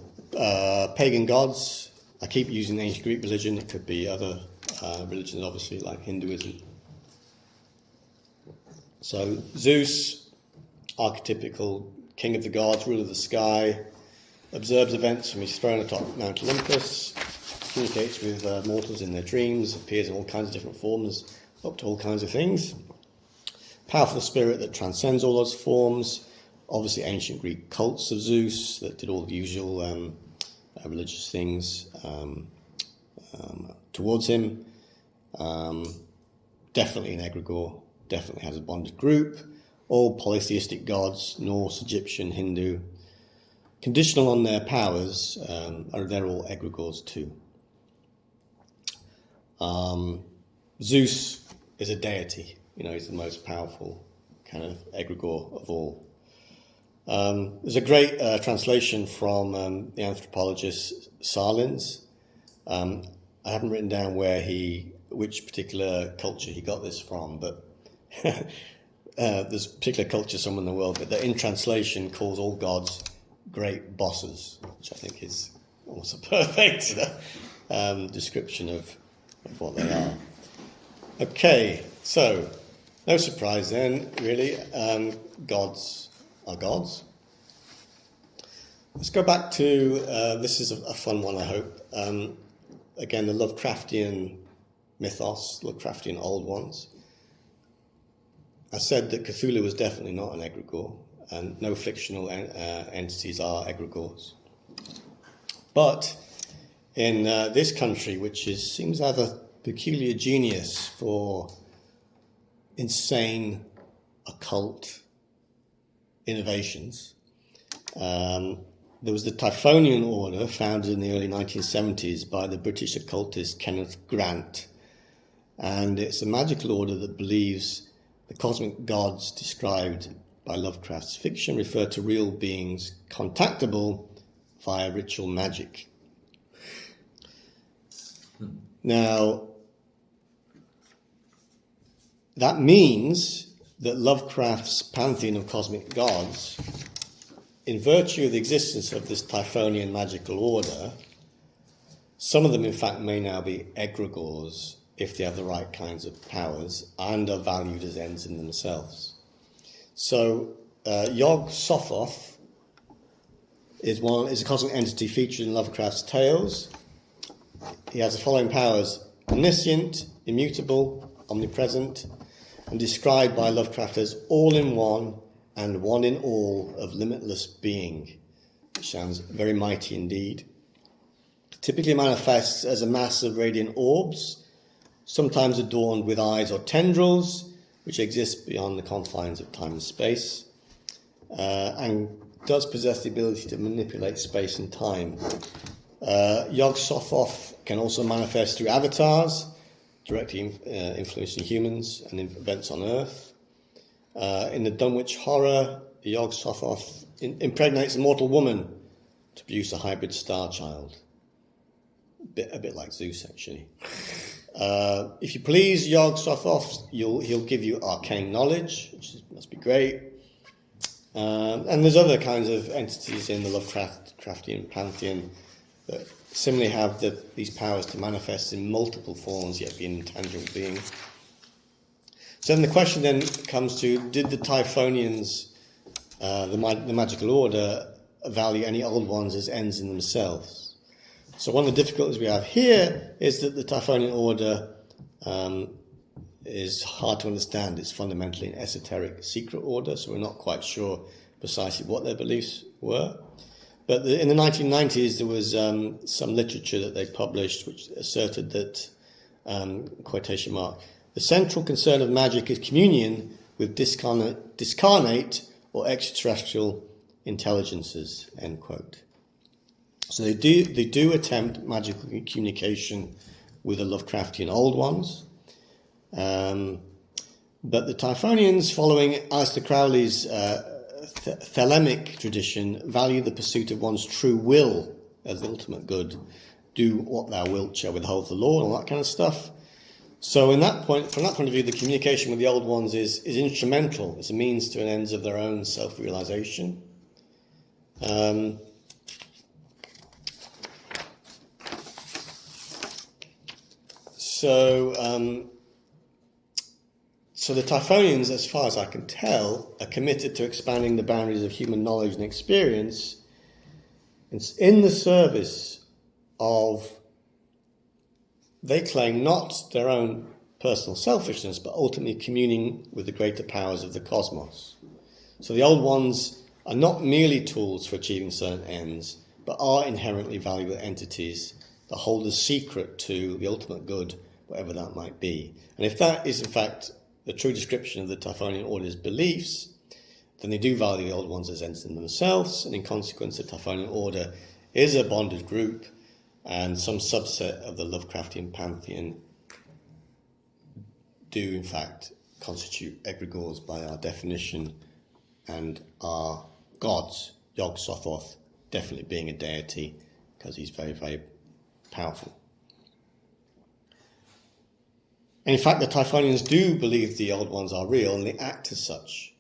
pagan gods. I keep using ancient Greek religion. It could be other religions, obviously, like Hinduism. So Zeus, archetypical king of the gods, ruler of the sky, observes events from his throne atop Mount Olympus, communicates with mortals in their dreams, appears in all kinds of different forms, up to all kinds of things. Powerful spirit that transcends all those forms. Obviously, ancient Greek cults of Zeus that did all the usual religious things towards him. Definitely an egregore, definitely has a bonded group. All polytheistic gods, Norse, Egyptian, Hindu, conditional on their powers, they're all egregores too. Zeus is a deity, he's the most powerful kind of egregore of all. There's a great translation from the anthropologist Salins. I haven't written down which particular culture he got this from, but there's a particular culture somewhere in the world that in translation calls all gods great bosses, which I think is almost a perfect description of what they are. Okay, so no surprise then, really. Gods are gods. Let's go back to, this is a fun one, I hope. Again, the Lovecraftian mythos, Lovecraftian old ones. I said that Cthulhu was definitely not an egregore. and no fictional entities are egregores. But in this country, which seems to have a peculiar genius for insane occult innovations, there was the Typhonian Order, founded in the early 1970s by the British occultist Kenneth Grant. And it's a magical order that believes the cosmic gods described by Lovecraft's fiction refer to real beings contactable via ritual magic. Now, that means that Lovecraft's pantheon of cosmic gods, in virtue of the existence of this Typhonian magical order, some of them in fact may now be egregores if they have the right kinds of powers and are valued as ends in themselves. So Yog-Sothoth is a cosmic entity featured in Lovecraft's tales. He has the following powers: omniscient, immutable, omnipresent, and described by Lovecraft as all-in-one and one-in-all of limitless being, which sounds very mighty indeed. Typically manifests as a mass of radiant orbs, sometimes adorned with eyes or tendrils, which exist beyond the confines of time and space, and does possess the ability to manipulate space and time. Yog-Sothoth can also manifest through avatars, directly influencing humans and events on Earth. In the Dunwich Horror, Yog-Sothoth impregnates a mortal woman to produce a hybrid star child. A bit like Zeus, actually. If you please Yog-Sothoth, he'll give you arcane knowledge, which must be great. And there's other kinds of entities in the Lovecraftian pantheon that similarly have these powers to manifest in multiple forms, yet be an intangible being. So then the question then comes to, did the Typhonians, the magical order, value any old ones as ends in themselves? So one of the difficulties we have here is that the Typhonian Order is hard to understand. It's fundamentally an esoteric secret order, so we're not quite sure precisely what their beliefs were. But in the 1990s, there was some literature that they published which asserted that, quotation mark, the central concern of magic is communion with discarnate or extraterrestrial intelligences, end quote. So they do attempt magical communication with the Lovecraftian old ones. But the Typhonians, following Aleister Crowley's Thelemic tradition, value the pursuit of one's true will as the ultimate good. Do what thou wilt shall withhold the law, and all that kind of stuff. So from that point of view, the communication with the old ones is instrumental. It's a means to an ends of their own self-realization. So the Typhonians, as far as I can tell, are committed to expanding the boundaries of human knowledge and experience in the service of, they claim, not their own personal selfishness, but ultimately communing with the greater powers of the cosmos. So the old ones are not merely tools for achieving certain ends, but are inherently valuable entities that hold a secret to the ultimate good, whatever that might be. And if that is, in fact, the true description of the Typhonian Order's beliefs, then they do value the old ones as ends in themselves, and in consequence, the Typhonian Order is a bonded group, and some subset of the Lovecraftian pantheon do, in fact, constitute egregores by our definition, and are gods. Yog-Sothoth definitely being a deity, because he's very, very powerful. And in fact, the Typhonians do believe the old ones are real, and they act as such.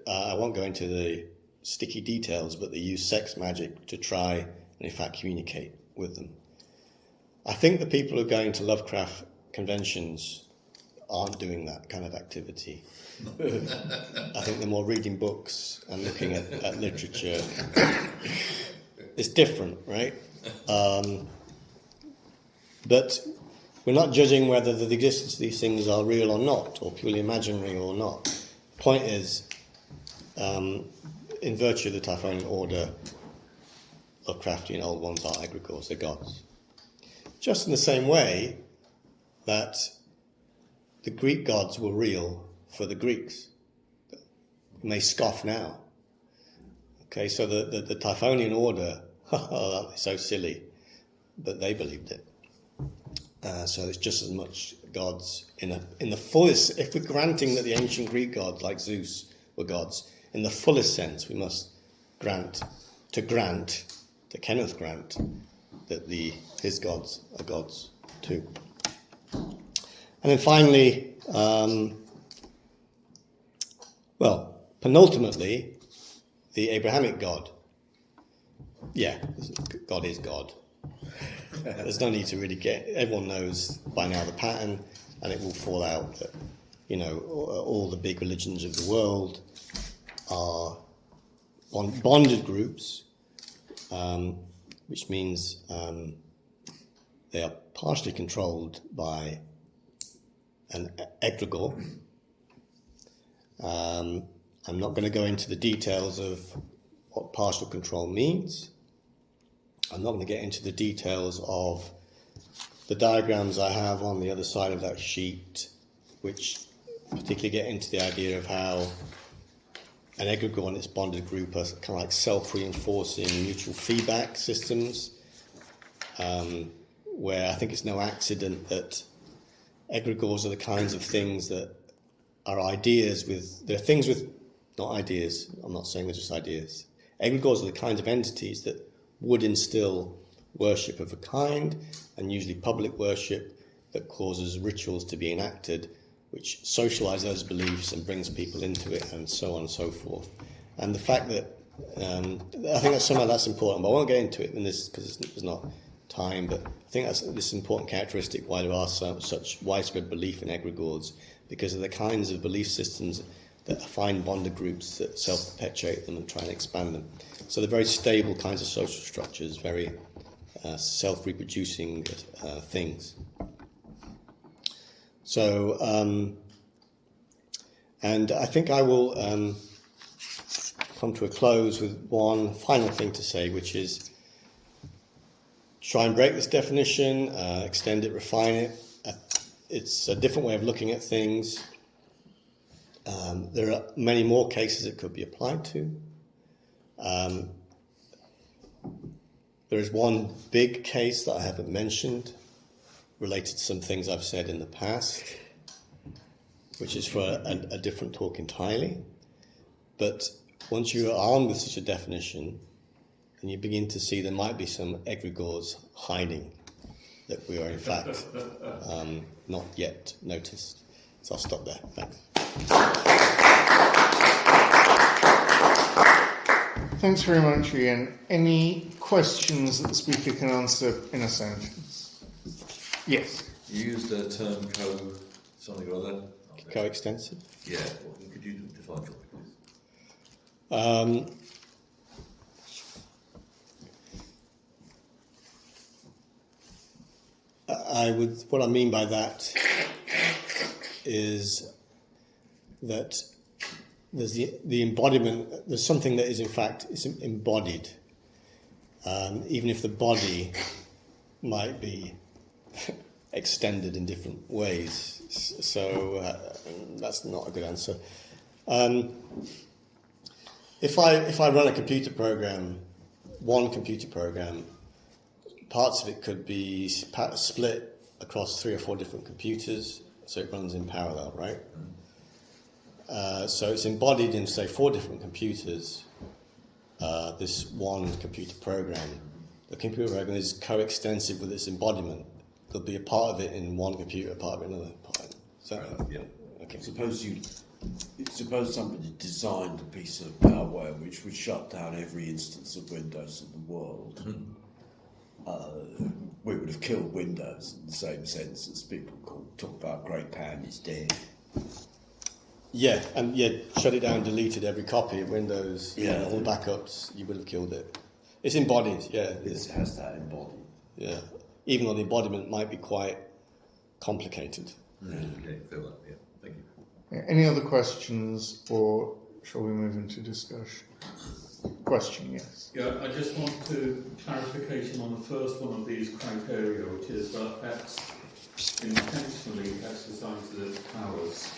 I won't go into the sticky details, but they use sex magic to try and, in fact, communicate with them. I think the people who are going to Lovecraft conventions aren't doing that kind of activity. I think they're more reading books and looking at literature. It's different, right? But we're not judging whether the existence of these things are real or not, or purely imaginary or not. The point is, in virtue of the Typhonian Order, Lovecraftian old ones are egregores, they're gods. Just in the same way that the Greek gods were real for the Greeks, and they scoff now. Okay, so the Typhonian Order, oh, that is so silly, but they believed it. So it's just as much gods in the fullest. If we're granting that the ancient Greek gods, like Zeus, were gods, in the fullest sense, we must grant to Kenneth Grant that his gods are gods too. And then finally, penultimately, the Abrahamic God. Yeah, God is God. There's no need to really everyone knows by now the pattern, and it will fall out that, all the big religions of the world are bonded groups, which means they are partially controlled by an egregore. I'm not going to go into the details of what partial control means. I'm not going to get into the details of the diagrams I have on the other side of that sheet, which particularly get into the idea of how an egregore and its bonded group are kind of like self-reinforcing mutual feedback systems, where I think it's no accident that egregores are the kinds of things that are ideas with... They're things with... Not ideas, I'm not saying they're just ideas. Egregores are the kinds of entities that would instill worship of a kind, and usually public worship that causes rituals to be enacted, which socialise those beliefs and brings people into it, and so on and so forth. And the fact that I think that's somehow that's important, but I won't get into it in this because there's not time. But I think that's this important characteristic why there are such widespread belief in egregores, because of the kinds of belief systems that find bonded groups that self-perpetuate them and try and expand them. So they're very stable kinds of social structures, very self-reproducing things. So, and I think I will come to a close with one final thing to say, which is try and break this definition, extend it, refine it. It's a different way of looking at things. There are many more cases it could be applied to. There is one big case that I haven't mentioned, related to some things I've said in the past, which is for a different talk entirely. But once you are armed with such a definition, and you begin to see there might be some egregores hiding that we are in fact not yet noticed. So I'll stop there. Thanks. Thanks very much, Ian. Any questions that the speaker can answer in a sentence? Yes. You used the term something or other. Coextensive? Yeah. Well, could you define for me, please? What I mean by that is that there's the embodiment, there's something that is in fact is embodied, even if the body might be extended in different ways. So that's not a good answer. If I run a computer program, one computer program, parts of it could be split across 3 or 4 different computers, so it runs in parallel, right? So it's embodied in, say, 4 different computers, this one computer program. The computer program is coextensive with its embodiment. There'll be a part of it in one computer, a part of it in another part. So, yeah. Okay. Suppose somebody designed a piece of malware which would shut down every instance of Windows in the world. We would have killed Windows in the same sense as people talk about Great Pan is dead. Yeah, and shut it down, deleted every copy of Windows, Yeah. all the backups, you would have killed it. It's embodied, yeah. It has that embodied. Yeah, even though the embodiment might be quite complicated. Okay, fill that. Yeah, thank you. Any other questions or shall we move into discussion? Question, yes. Yeah, I just want clarification on the first one of these criteria, which is that X intentionally exercises its powers.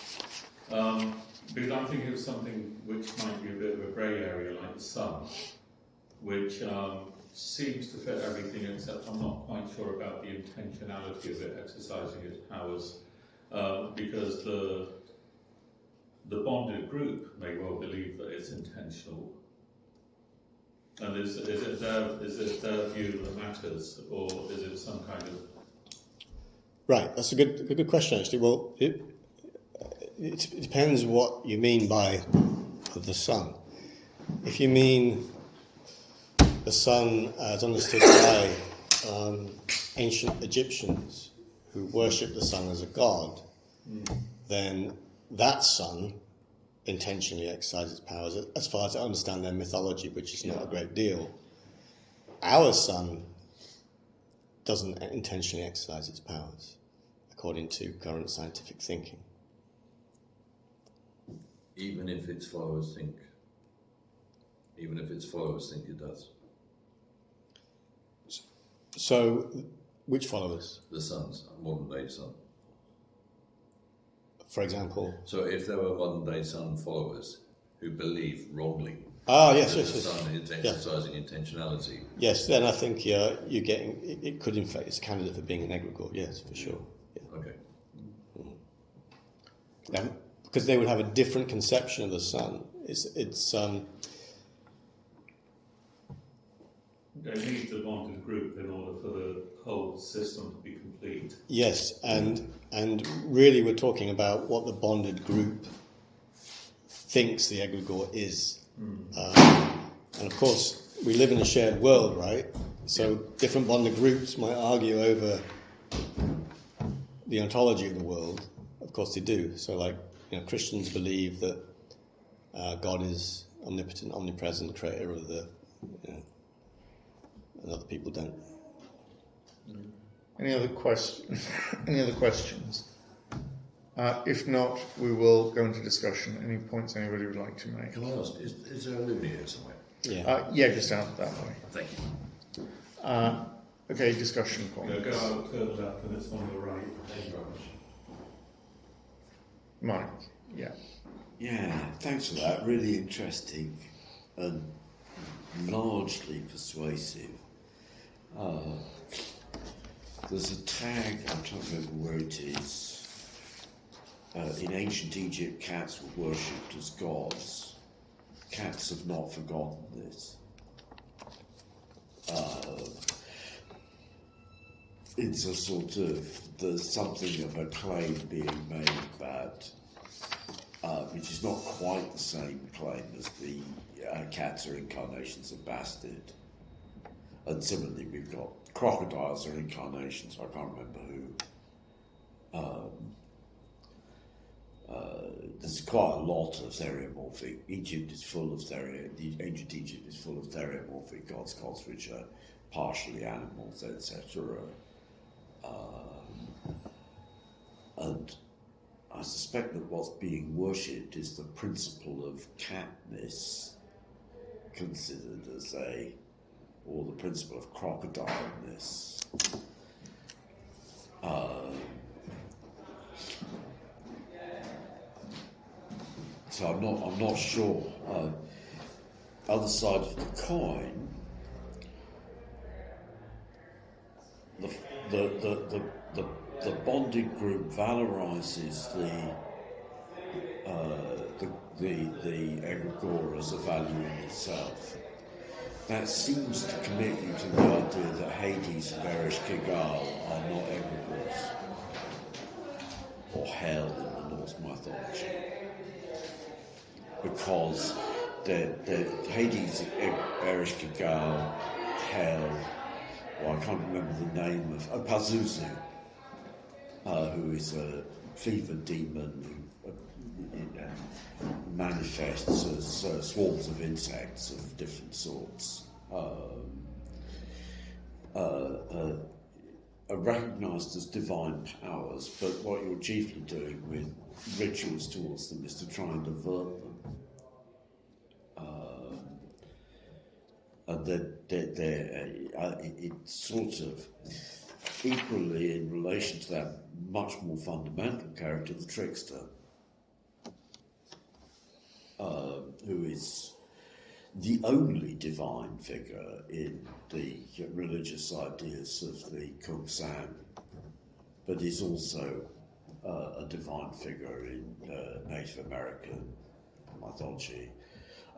Because I'm thinking of something which might be a bit of a grey area, like the sun, which seems to fit everything, except I'm not quite sure about the intentionality of it exercising its powers, because the bonded group may well believe that it's intentional. And is it their view that matters, or is it some kind of... Right, that's a good question, actually. Well, it depends what you mean by the sun. If you mean the sun as understood by ancient Egyptians who worshipped the sun as a god, then that sun intentionally exercises powers, as far as I understand their mythology, which is not a great deal. Our sun doesn't intentionally exercise its powers, according to current scientific thinking. Even if its followers think it does. So, which followers? The sun's modern day sun. For example? So if there were modern day sun followers who believe wrongly Yes. the sun is exercising intentionality. Yes, then I think you're getting, it could in fact, it's a candidate for being an egregore, yes, for sure. Yeah. Okay. Because they would have a different conception of the sun. They need the bonded group in order for the whole system to be complete. Yes, and really we're talking about what the bonded group thinks the egregore is. And of course, we live in a shared world, right? So different bonded groups might argue over the ontology of the world. Of course they do. So like, Christians believe that God is omnipotent, omnipresent, creator of the, and other people don't. Any other questions? If not, we will go into discussion. Any points anybody would like to make? Can I ask, is there a loony here somewhere? Yeah. Just out that way. Thank you. Okay, discussion Go points. out, turn left, and it's on the right. Thank you very much. Mike, yeah. Yeah, thanks for that. Really interesting and largely persuasive. There's a tag, I'm trying to remember where it is. In ancient Egypt, cats were worshipped as gods. Cats have not forgotten this. It's a sort of, there's something of a claim being made about, which is not quite the same claim as the cats are incarnations of Bastard. And similarly, we've got crocodiles are incarnations, I can't remember who. There's quite a lot of theriomorphic. Egypt is full of ancient Egypt is full of theriomorphic gods which are partially animals, etc. And I suspect that what's being worshipped is the principle of catness, considered as or the principle of crocodileness. So I'm not sure. Other side of the coin, the bonded group valorizes the egregore as a value in itself. That seems to commit you to the idea that Hades and Eresh Kigal are not egregores, or hell in the Norse mythology, because the Hades, Eresh Kigal, hell. Well, I can't remember the name of Pazuzu, who is a fever demon who manifests as swarms of insects of different sorts. Are recognised as divine powers, but what you're chiefly doing with rituals towards them is to try and avert them. and it's sort of equally in relation to that much more fundamental character, the trickster, who is the only divine figure in the religious ideas of the Kung-San, but is also a divine figure in Native American mythology,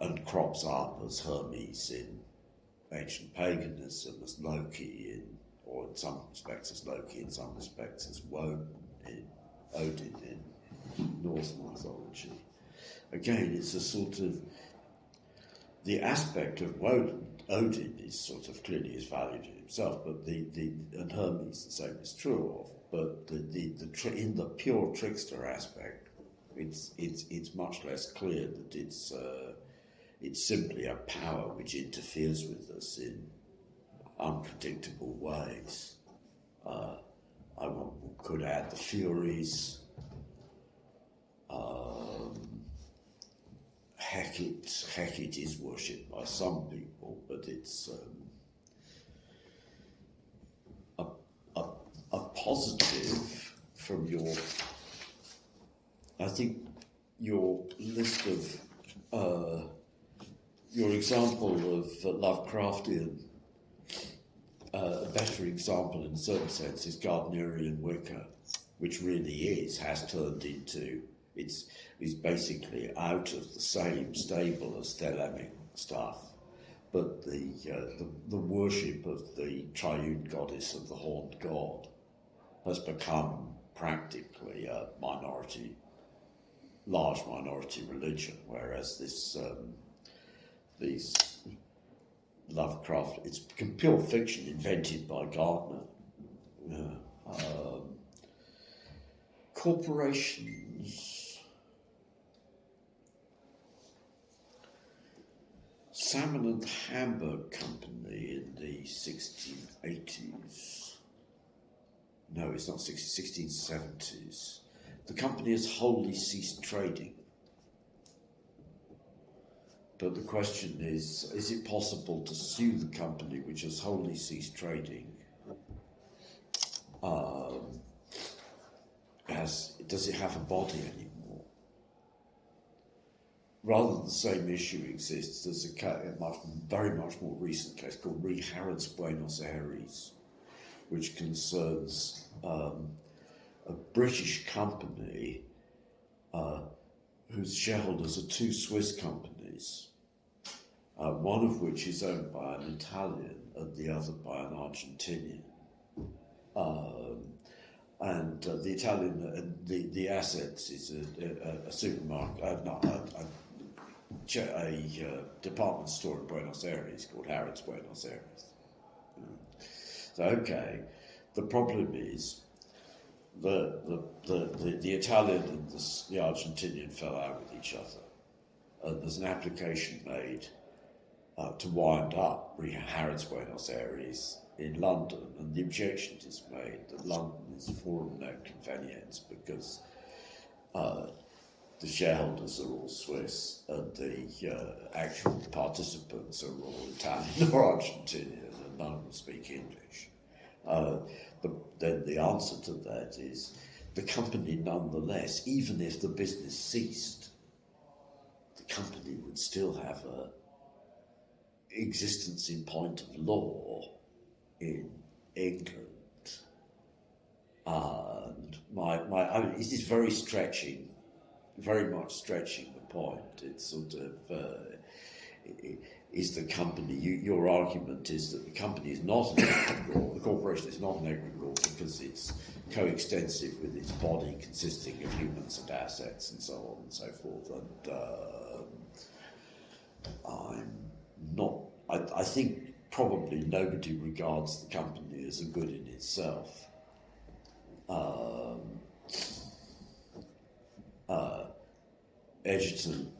and crops up as Hermes in ancient paganism, as Loki or in some respects as Loki, in some respects as Odin in Norse mythology. Again, it's a sort of, the aspect of Odin is sort of clearly is valued in himself, but and Hermes the same is true of. But in the pure trickster aspect, it's much less clear that it's simply a power which interferes with us in unpredictable ways. I could add the Furies. Hecate is worshipped by some people, but it's a positive from I think your list of your example of Lovecraftian, a better example in a certain sense is Gardnerian Wicca, which really has turned into, it's basically out of the same stable as Thelemic stuff, but the worship of the triune goddess of the horned god has become practically a large minority religion, whereas these Lovecraft, it's pure fiction invented by Gardner. Corporations. Salmon and Hamburg Company in the 1680s. No, it's not 1670s. The company has wholly ceased trading. But the question is it possible to sue the company which has wholly ceased trading? Does it have a body anymore? Rather, the same issue exists. There's very much more recent case called Re Harrods Buenos Aires, which concerns a British company whose shareholders are two Swiss companies, one of which is owned by an Italian and the other by an Argentinian. And the Italian, the assets is a supermarket, a department store in Buenos Aires called Harrods Buenos Aires. So, okay, the problem is the Italian and the Argentinian fell out with each other, and there's an application made to wind up Harrods Buenos Aires in London, and the objection is made that London is forum non conveniens because the shareholders are all Swiss and the actual participants are all Italian or Argentinian, and none of them speak English. But then the answer to that is the company, nonetheless, even if the business ceased, the company would still have a existence in point of law in England. And I mean, this is very much stretching the point. It's sort of, is the company, your argument is that the company is not an egregore, the corporation is not an egregore because it's coextensive with its body consisting of humans and assets and so on and so forth. And I think probably nobody regards the company as a good in itself. Edgerton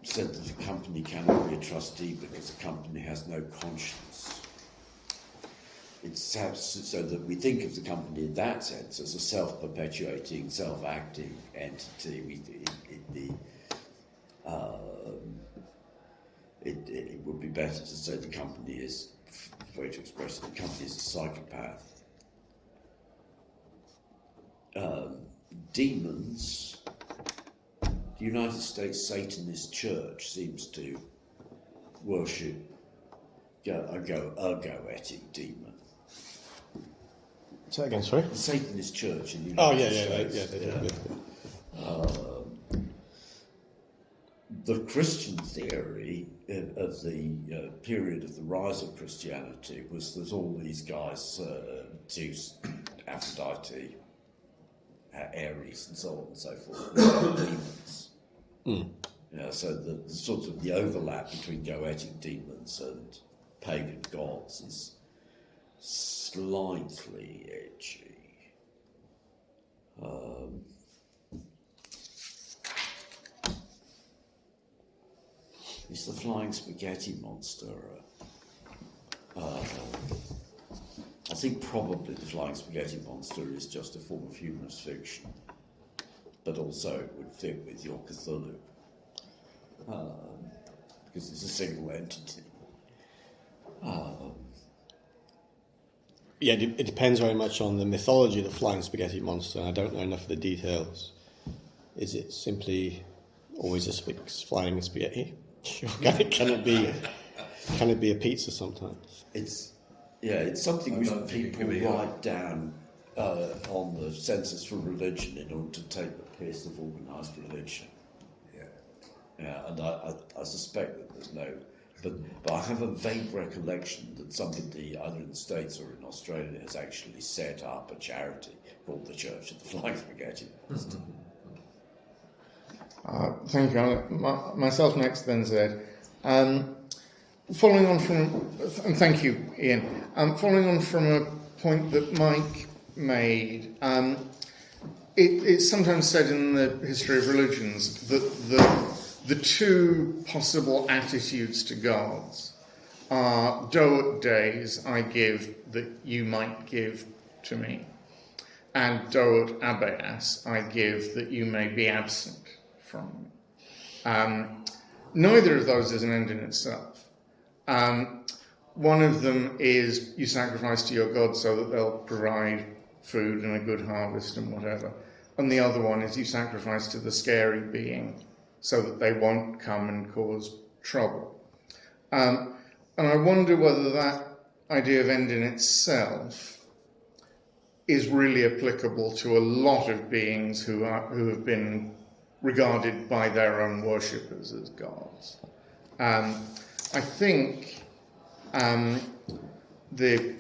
said that a company cannot be a trustee because a company has no conscience. It's so that we think of the company in that sense as a self-perpetuating, self-acting entity. It would be better to say the company is, way to express it, the company is a psychopath. Demons, the United States Satanist Church seems to worship a goetic demon. Say that again, sorry? The Satanist Church in the Oh, United yeah, States. they do. Yeah. The Christian theory of the period of the rise of Christianity was that all these guys, Zeus, Aphrodite, Ares, and so on and so forth, were demons. So the sort of the overlap between goetic demons and pagan gods is slightly edgy. Is the flying spaghetti monster? I think probably the flying spaghetti monster is just a form of humorous fiction, but also it would fit with your Cthulhu because it's a single entity. Yeah, it depends very much on the mythology of the flying spaghetti monster. I don't know enough of the details. Is it simply always flying spaghetti? Can it be a pizza sometimes? It's something which people write down on the census for religion in order to take the piss of organised religion. Yeah, and I suspect that there's no, but I have a vague recollection that somebody either in the States or in Australia has actually set up a charity called the Church of the Flying Spaghetti Monster. Thank you. Myself next, then Zed. Following on from, and thank you, Ian. Following on from a point that Mike made, it's sometimes said in the history of religions that the two possible attitudes to gods are Doat days I give that you might give to me, and Doat abeas I give that you may be absent from me. Neither of those is an end in itself. One of them is you sacrifice to your god so that they'll provide food and a good harvest and whatever. And the other one is you sacrifice to the scary being so that they won't come and cause trouble. And I wonder whether that idea of end in itself is really applicable to a lot of beings who have been regarded by their own worshippers as gods. I think the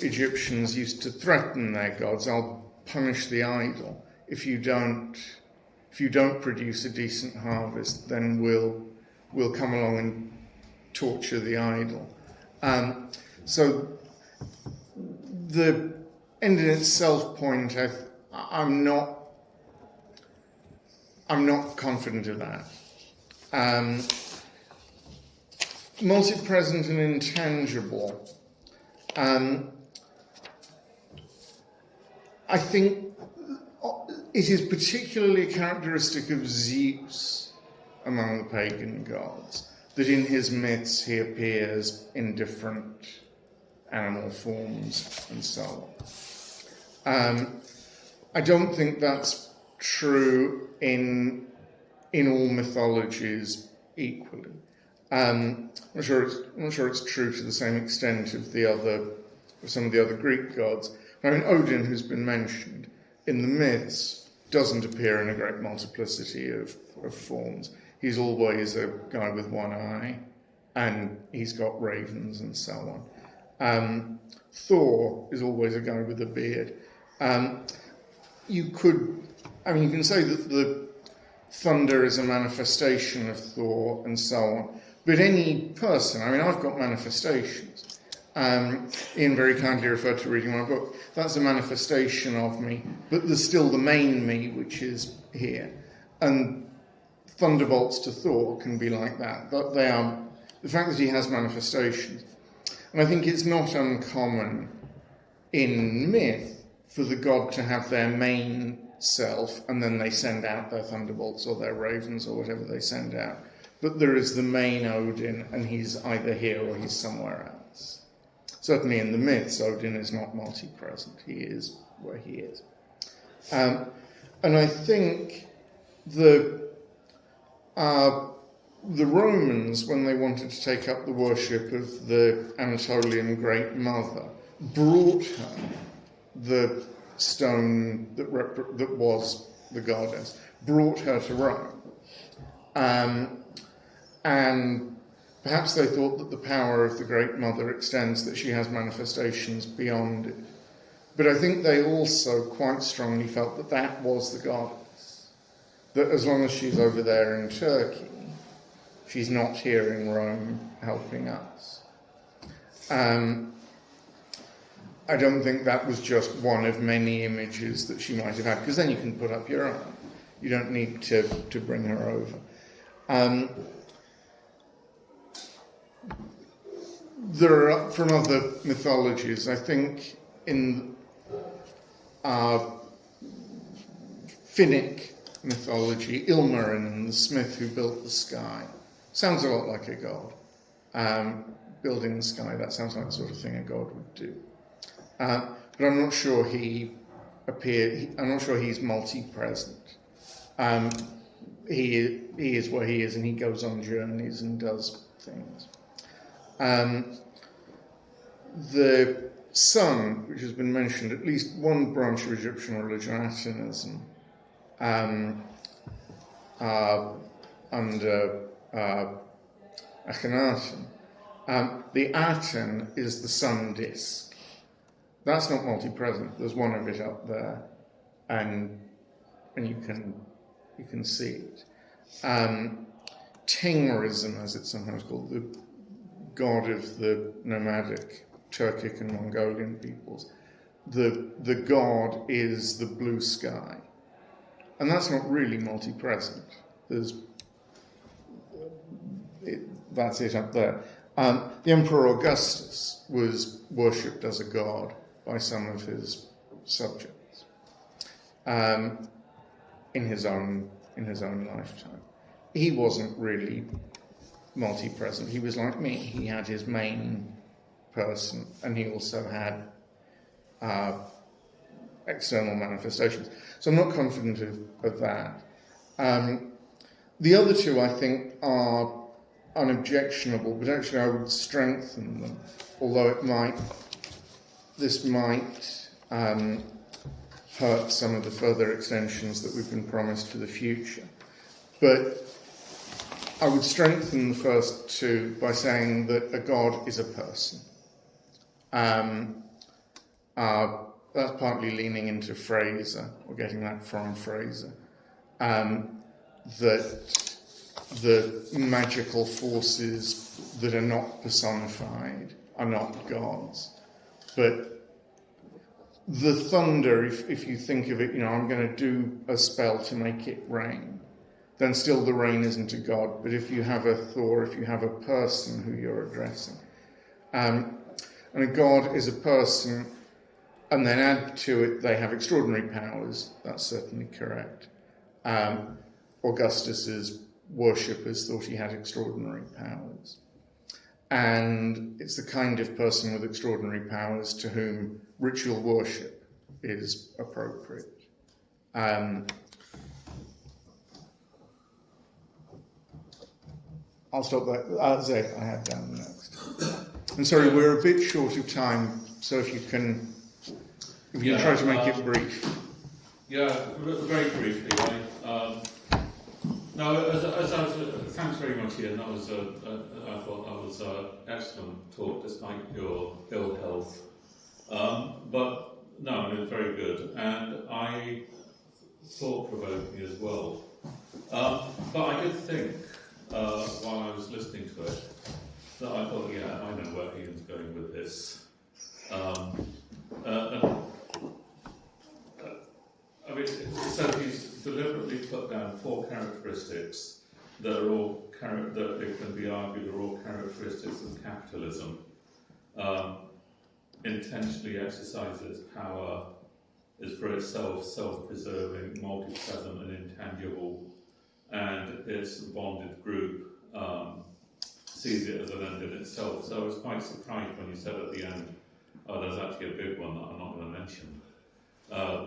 Egyptians used to threaten their gods. I'll punish the idol if you don't produce a decent harvest. Then we'll come along and torture the idol. So the end in itself point, I'm not confident of that. Multi-present and intangible. I think it is particularly characteristic of Zeus among the pagan gods that in his myths he appears in different animal forms and so on. I don't think that's true in all mythologies equally. I'm not sure it's true to the same extent of some of the other Greek gods. I mean, Odin, who's been mentioned in the myths, doesn't appear in a great multiplicity of forms. He's always a guy with one eye, and he's got ravens and so on. Thor is always a guy with a beard. You can say that the thunder is a manifestation of Thor and so on, but any person, I've got manifestations. Ian very kindly referred to reading my book. That's a manifestation of me, but there's still the main me, which is here. And thunderbolts to Thor can be like that. But they are the fact that he has manifestations. And I think it's not uncommon in myth for the god to have their main self, and then they send out their thunderbolts or their ravens or whatever they send out. but there is the main Odin, and he's either here or he's somewhere else. Certainly in the myths, Odin is not multi-present. He is where he is. And I think the Romans, when they wanted to take up the worship of the Anatolian Great Mother, brought her the stone that was the goddess, brought her to Rome. And perhaps they thought that the power of the Great Mother extends, that she has manifestations beyond it. But I think they also quite strongly felt that that was the goddess. That as long as she's over there in Turkey, she's not here in Rome helping us. I don't think that was just one of many images that she might have had, because then you can put up your own. You don't need to bring her over. There are, from other mythologies, I think in Finnic mythology, Ilmarinen, the smith who built the sky, sounds a lot like a god. Building the sky, that sounds like the sort of thing a god would do. But I'm not sure I'm not sure he's multi-present. He is where he is, and he goes on journeys and does things. The sun, which has been mentioned, at least one branch of Egyptian religion, Atonism, under Akhenaten, the Aten is the sun disk. That's not multi-present. There's one of it up there, and you can see it. Tengrism, as it's sometimes called, the god of the nomadic Turkic and Mongolian peoples, the god is the blue sky, and that's not really multi-present. That's it up there. The Emperor Augustus was worshipped as a god by some of his subjects in his own lifetime. He wasn't really multi-present. He was like me. He had his main person, and he also had external manifestations. So I'm not confident of that. The other two, I think, are unobjectionable, but actually I would strengthen them, although this might hurt some of the further extensions that we've been promised for the future. But I would strengthen the first two by saying that a god is a person. That's partly leaning into Fraser, or getting that from Fraser, that the magical forces that are not personified are not gods. But the thunder, if you think of it, I'm going to do a spell to make it rain, then still the rain isn't a god. But if you have a Thor, if you have a person who you're addressing, and a god is a person, and then add to it they have extraordinary powers, that's certainly correct. Augustus's worshippers thought he had extraordinary powers. And it's the kind of person with extraordinary powers to whom ritual worship is appropriate. I'll stop there. Zed, I have down next. I'm sorry, we're a bit short of time, so if you can try to make it brief. Yeah, very briefly. No, as I was, thanks very much, Ian. That was, I thought that was excellent talk, despite your ill health. But no, it was very good, and I thought-provoking as well. But I did think, while I was listening to it, that I thought, yeah, I know where Ian's going with this. I mean, so he's deliberately put down 4 characteristics that are all that it can be argued are all characteristics of capitalism. Intentionally exercises its power, is for itself self-preserving, multi-present and intangible, and its bonded group sees it as an end in itself. So I was quite surprised when you said at the end, oh, there's actually a big one that I'm not going to mention,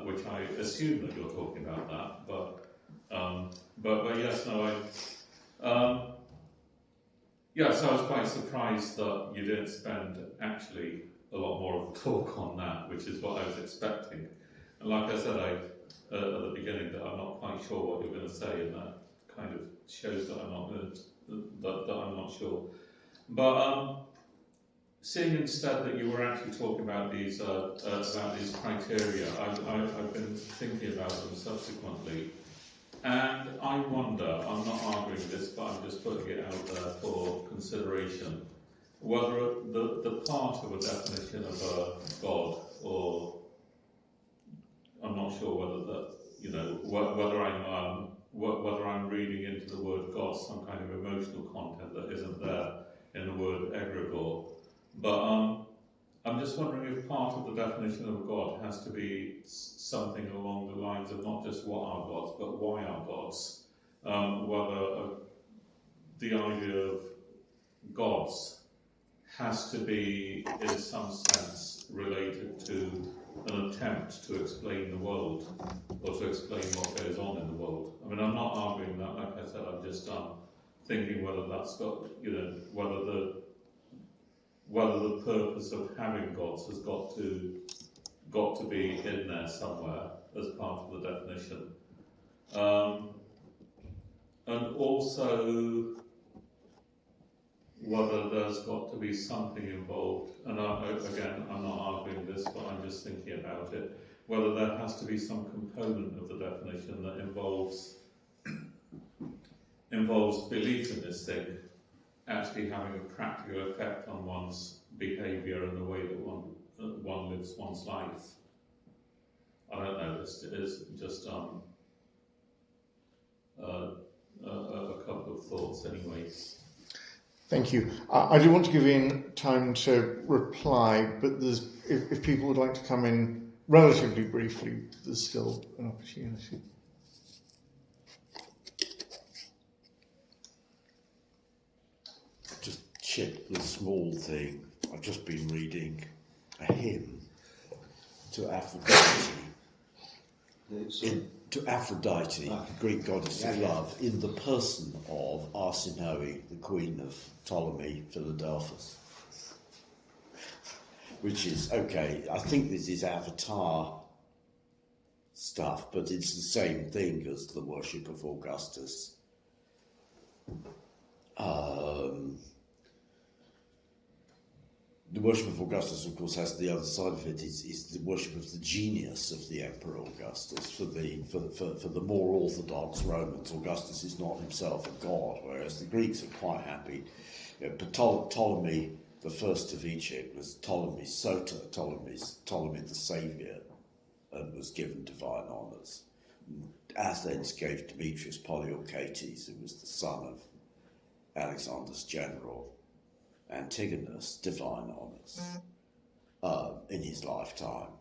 which I assume that you're talking about that. But yes, no, so I was quite surprised that you didn't spend actually a lot more of the talk on that, which is what I was expecting. And like I said at the beginning, that I'm not quite sure what you're going to say, and that kind of shows that I'm not sure. But seeing instead that you were actually talking about these criteria, I've been thinking about them subsequently. And I wonder, I'm not arguing this, but I'm just putting it out there for consideration, whether the part of a definition of a god, or I'm not sure whether that, whether I'm reading into the word god some kind of emotional content that isn't there in the word egregore. But I'm just wondering if part of the definition of a god has to be something along the lines of not just what are gods, but why are gods. Whether the idea of gods has to be, in some sense, related to an attempt to explain the world, or to explain what goes on in the world. I mean, I'm not arguing that, like I said, I'm just thinking whether that's got, whether the purpose of having gods has got to be in there somewhere as part of the definition. And also whether there's got to be something involved, and again, I'm not arguing this, but I'm just thinking about it, whether there has to be some component of the definition that involves belief in this thing actually having a practical effect on one's behaviour and the way that one lives one's life. I don't know, this is just a couple of thoughts anyway. Thank you. I do want to give Ian time to reply, but if people would like to come in relatively briefly, there's still an opportunity. Just chip the small thing. I've just been reading a hymn to Aphrodite. To Aphrodite, the Greek goddess of love, in the person of Arsinoe, the queen of Ptolemy Philadelphus. Which is, okay, I think this is Avatar stuff, but it's the same thing as the worship of Augustus. The worship of Augustus, of course, has the other side of it, is the worship of the genius of the Emperor Augustus. For the more orthodox Romans, Augustus is not himself a god, whereas the Greeks are quite happy. Ptolemy, the first of Egypt, was Ptolemy Soter, Ptolemy the Saviour, and was given divine honours. Athens gave Demetrius Poliorcetes, who was the son of Alexander's general Antigonus, divine honours in his lifetime.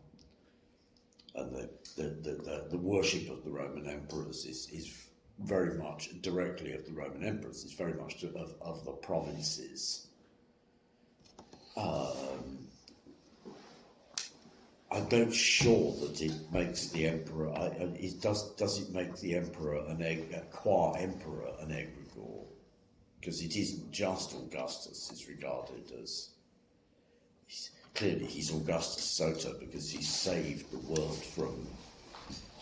And the worship of the Roman emperors is very much, directly of the Roman emperors, is very much of the provinces. I'm not sure that it makes the emperor, does it make the emperor a qua emperor an egregore? Because it isn't just Augustus is regarded as, clearly he's Augustus Soter because he saved the world from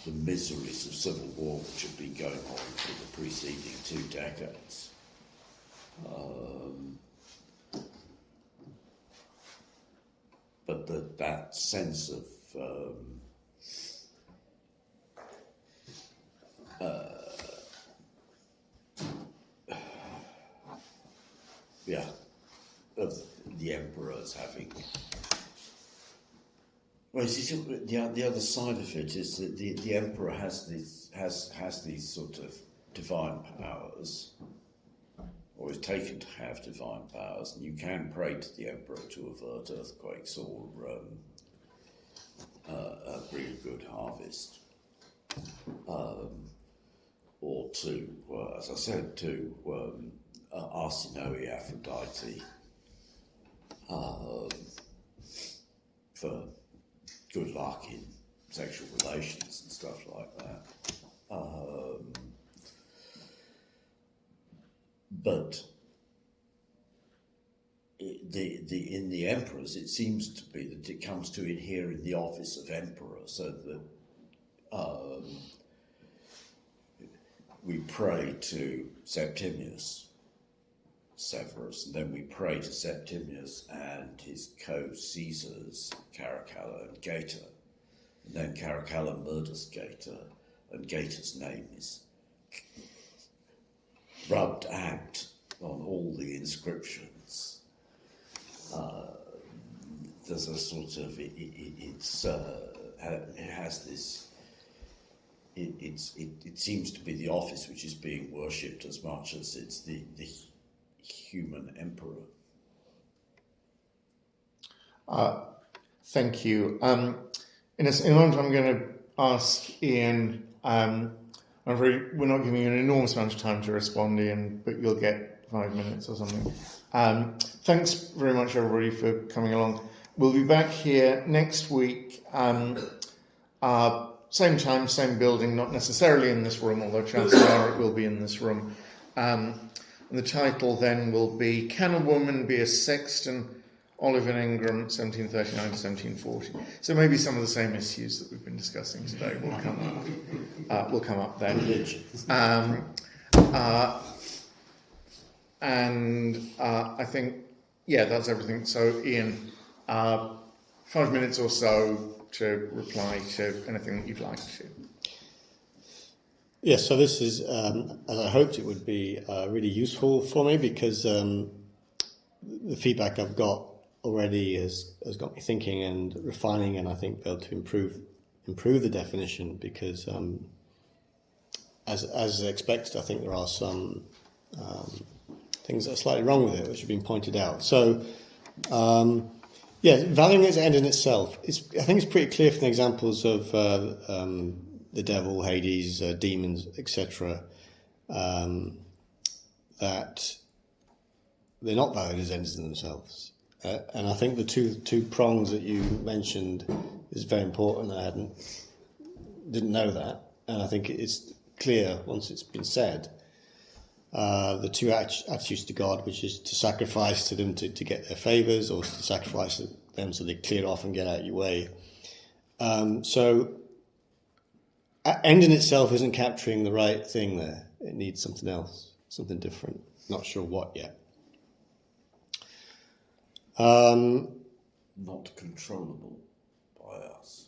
the miseries of civil war which had been going on for the preceding 2 decades. But that sense of of the emperors having. Well, the other side of it is that the emperor has these sort of divine powers, or is taken to have divine powers, and you can pray to the emperor to avert earthquakes or bring a good harvest, or to, as I said, to Arsinoe Aphrodite for good luck in sexual relations and stuff like that. But in the emperors, it seems to be that it comes to inhere in the office of emperor, so that we pray to Septimius Severus, and then we pray to Septimius and his co-Caesars, Caracalla and Gaeta. And then Caracalla murders Gaeta, and Gaeta's name is rubbed out on all the inscriptions. There's a sort of, it has this, it seems to be the office which is being worshipped as much as it's the human emperor. Thank you. In a moment, I'm going to ask Ian. I'm afraid we're not giving you an enormous amount of time to respond, Ian, but you'll get 5 minutes or something. Thanks very much, everybody, for coming along. We'll be back here next week, same time, same building, not necessarily in this room, although chances are it will be in this room. And the title then will be Can a Woman Be a Sexton? Oliver Ingram, 1739 to 1740. So maybe some of the same issues that we've been discussing today will come up then. I think, yeah, that's everything. So Ian, 5 minutes or so to reply to anything that you'd like to. Yes, so this is, as I hoped it would be, really useful for me, because the feedback I've got already has got me thinking and refining, and I think be able to improve the definition, because as expected, I think there are some things that are slightly wrong with it, which have been pointed out. So, valuing it as an end in itself, I think it's pretty clear from the examples of the devil, Hades, demons, etc., that they're not valued as ends in themselves. And I think the two prongs that you mentioned is very important. I didn't know that, and I think it's clear once it's been said. The two attitudes to God, which is to sacrifice to them to get their favours, or to sacrifice to them so they clear off and get out of your way. So, end in itself isn't capturing the right thing there. It needs something else, something different. Not sure what yet. Not controllable by us.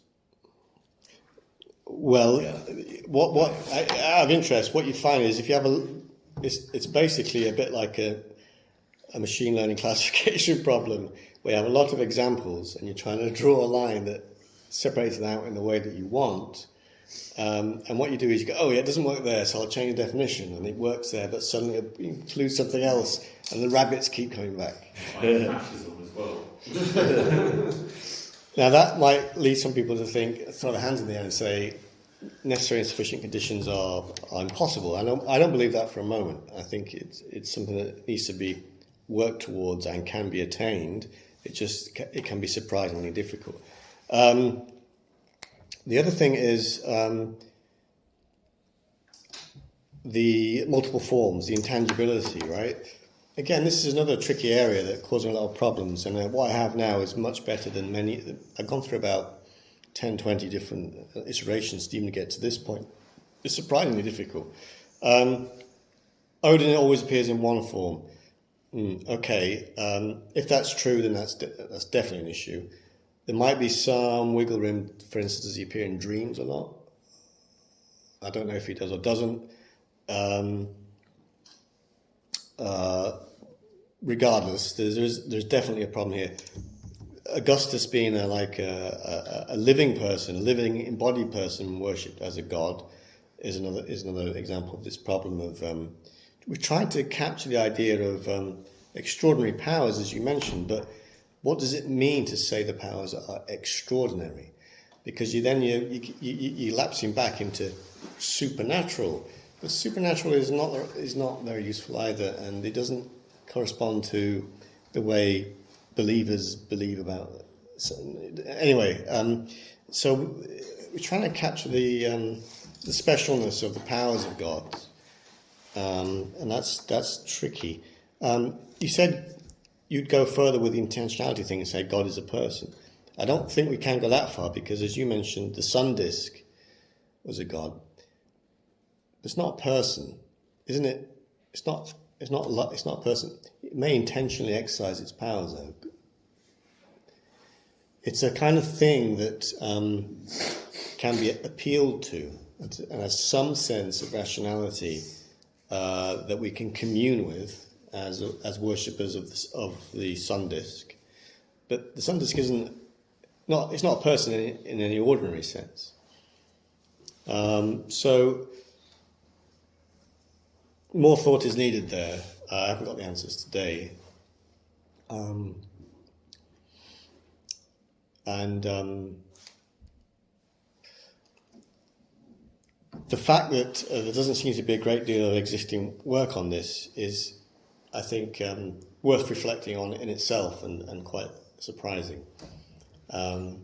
Well, yeah. What out of interest, what you find is if you have it's basically a bit like a machine learning classification problem, where you have a lot of examples and you're trying to draw a line that separates them out in the way that you want. And what you do is you go, oh yeah, it doesn't work there, so I'll change the definition, and it works there, but suddenly it includes something else, and the rabbits keep coming back. Fascism as well. Now that might lead some people to think, throw their hands in the air and say, necessary and sufficient conditions are impossible. I don't believe that for a moment. I think it's something that needs to be worked towards and can be attained. It can be surprisingly difficult. The other thing is the multiple forms, the intangibility, right? Again, this is another tricky area that causes a lot of problems, and what I have now is much better than many. I've gone through about 10, 20 different iterations to even get to this point. It's surprisingly difficult. Odin always appears in one form. Okay, if that's true, then that's definitely an issue. There might be some wiggle room, for instance, does he appear in dreams or not? I don't know if he does or doesn't. Regardless, there's definitely a problem here. Augustus being a living person, a living embodied person worshipped as a god, is another example of this problem of we're trying to capture the idea of extraordinary powers, as you mentioned, but what does it mean to say the powers are extraordinary? Because you're lapsing back into supernatural. The supernatural is not very useful either, and it doesn't correspond to the way believers believe about it. So, anyway, so we're trying to capture the specialness of the powers of God, and that's tricky. You said you'd go further with the intentionality thing and say God is a person. I don't think we can go that far because, as you mentioned, the sun disk was a god. It's not a person, isn't it? It's not a person. It may intentionally exercise its powers, though. It's a kind of thing that can be appealed to and has some sense of rationality that we can commune with as worshippers of the sun disk. But the sun disk it's not a person in any ordinary sense. So more thought is needed there. I haven't got the answers today. The fact that there doesn't seem to be a great deal of existing work on this is, I think, worth reflecting on in itself and quite surprising. And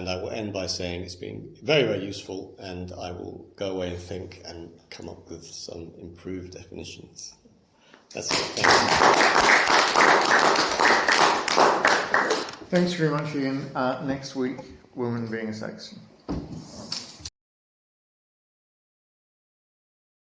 I will end by saying it's been very, very useful, and I will go away and think and come up with some improved definitions. That's it. Thank you. Thanks very much, Ian. Next week, women being a section.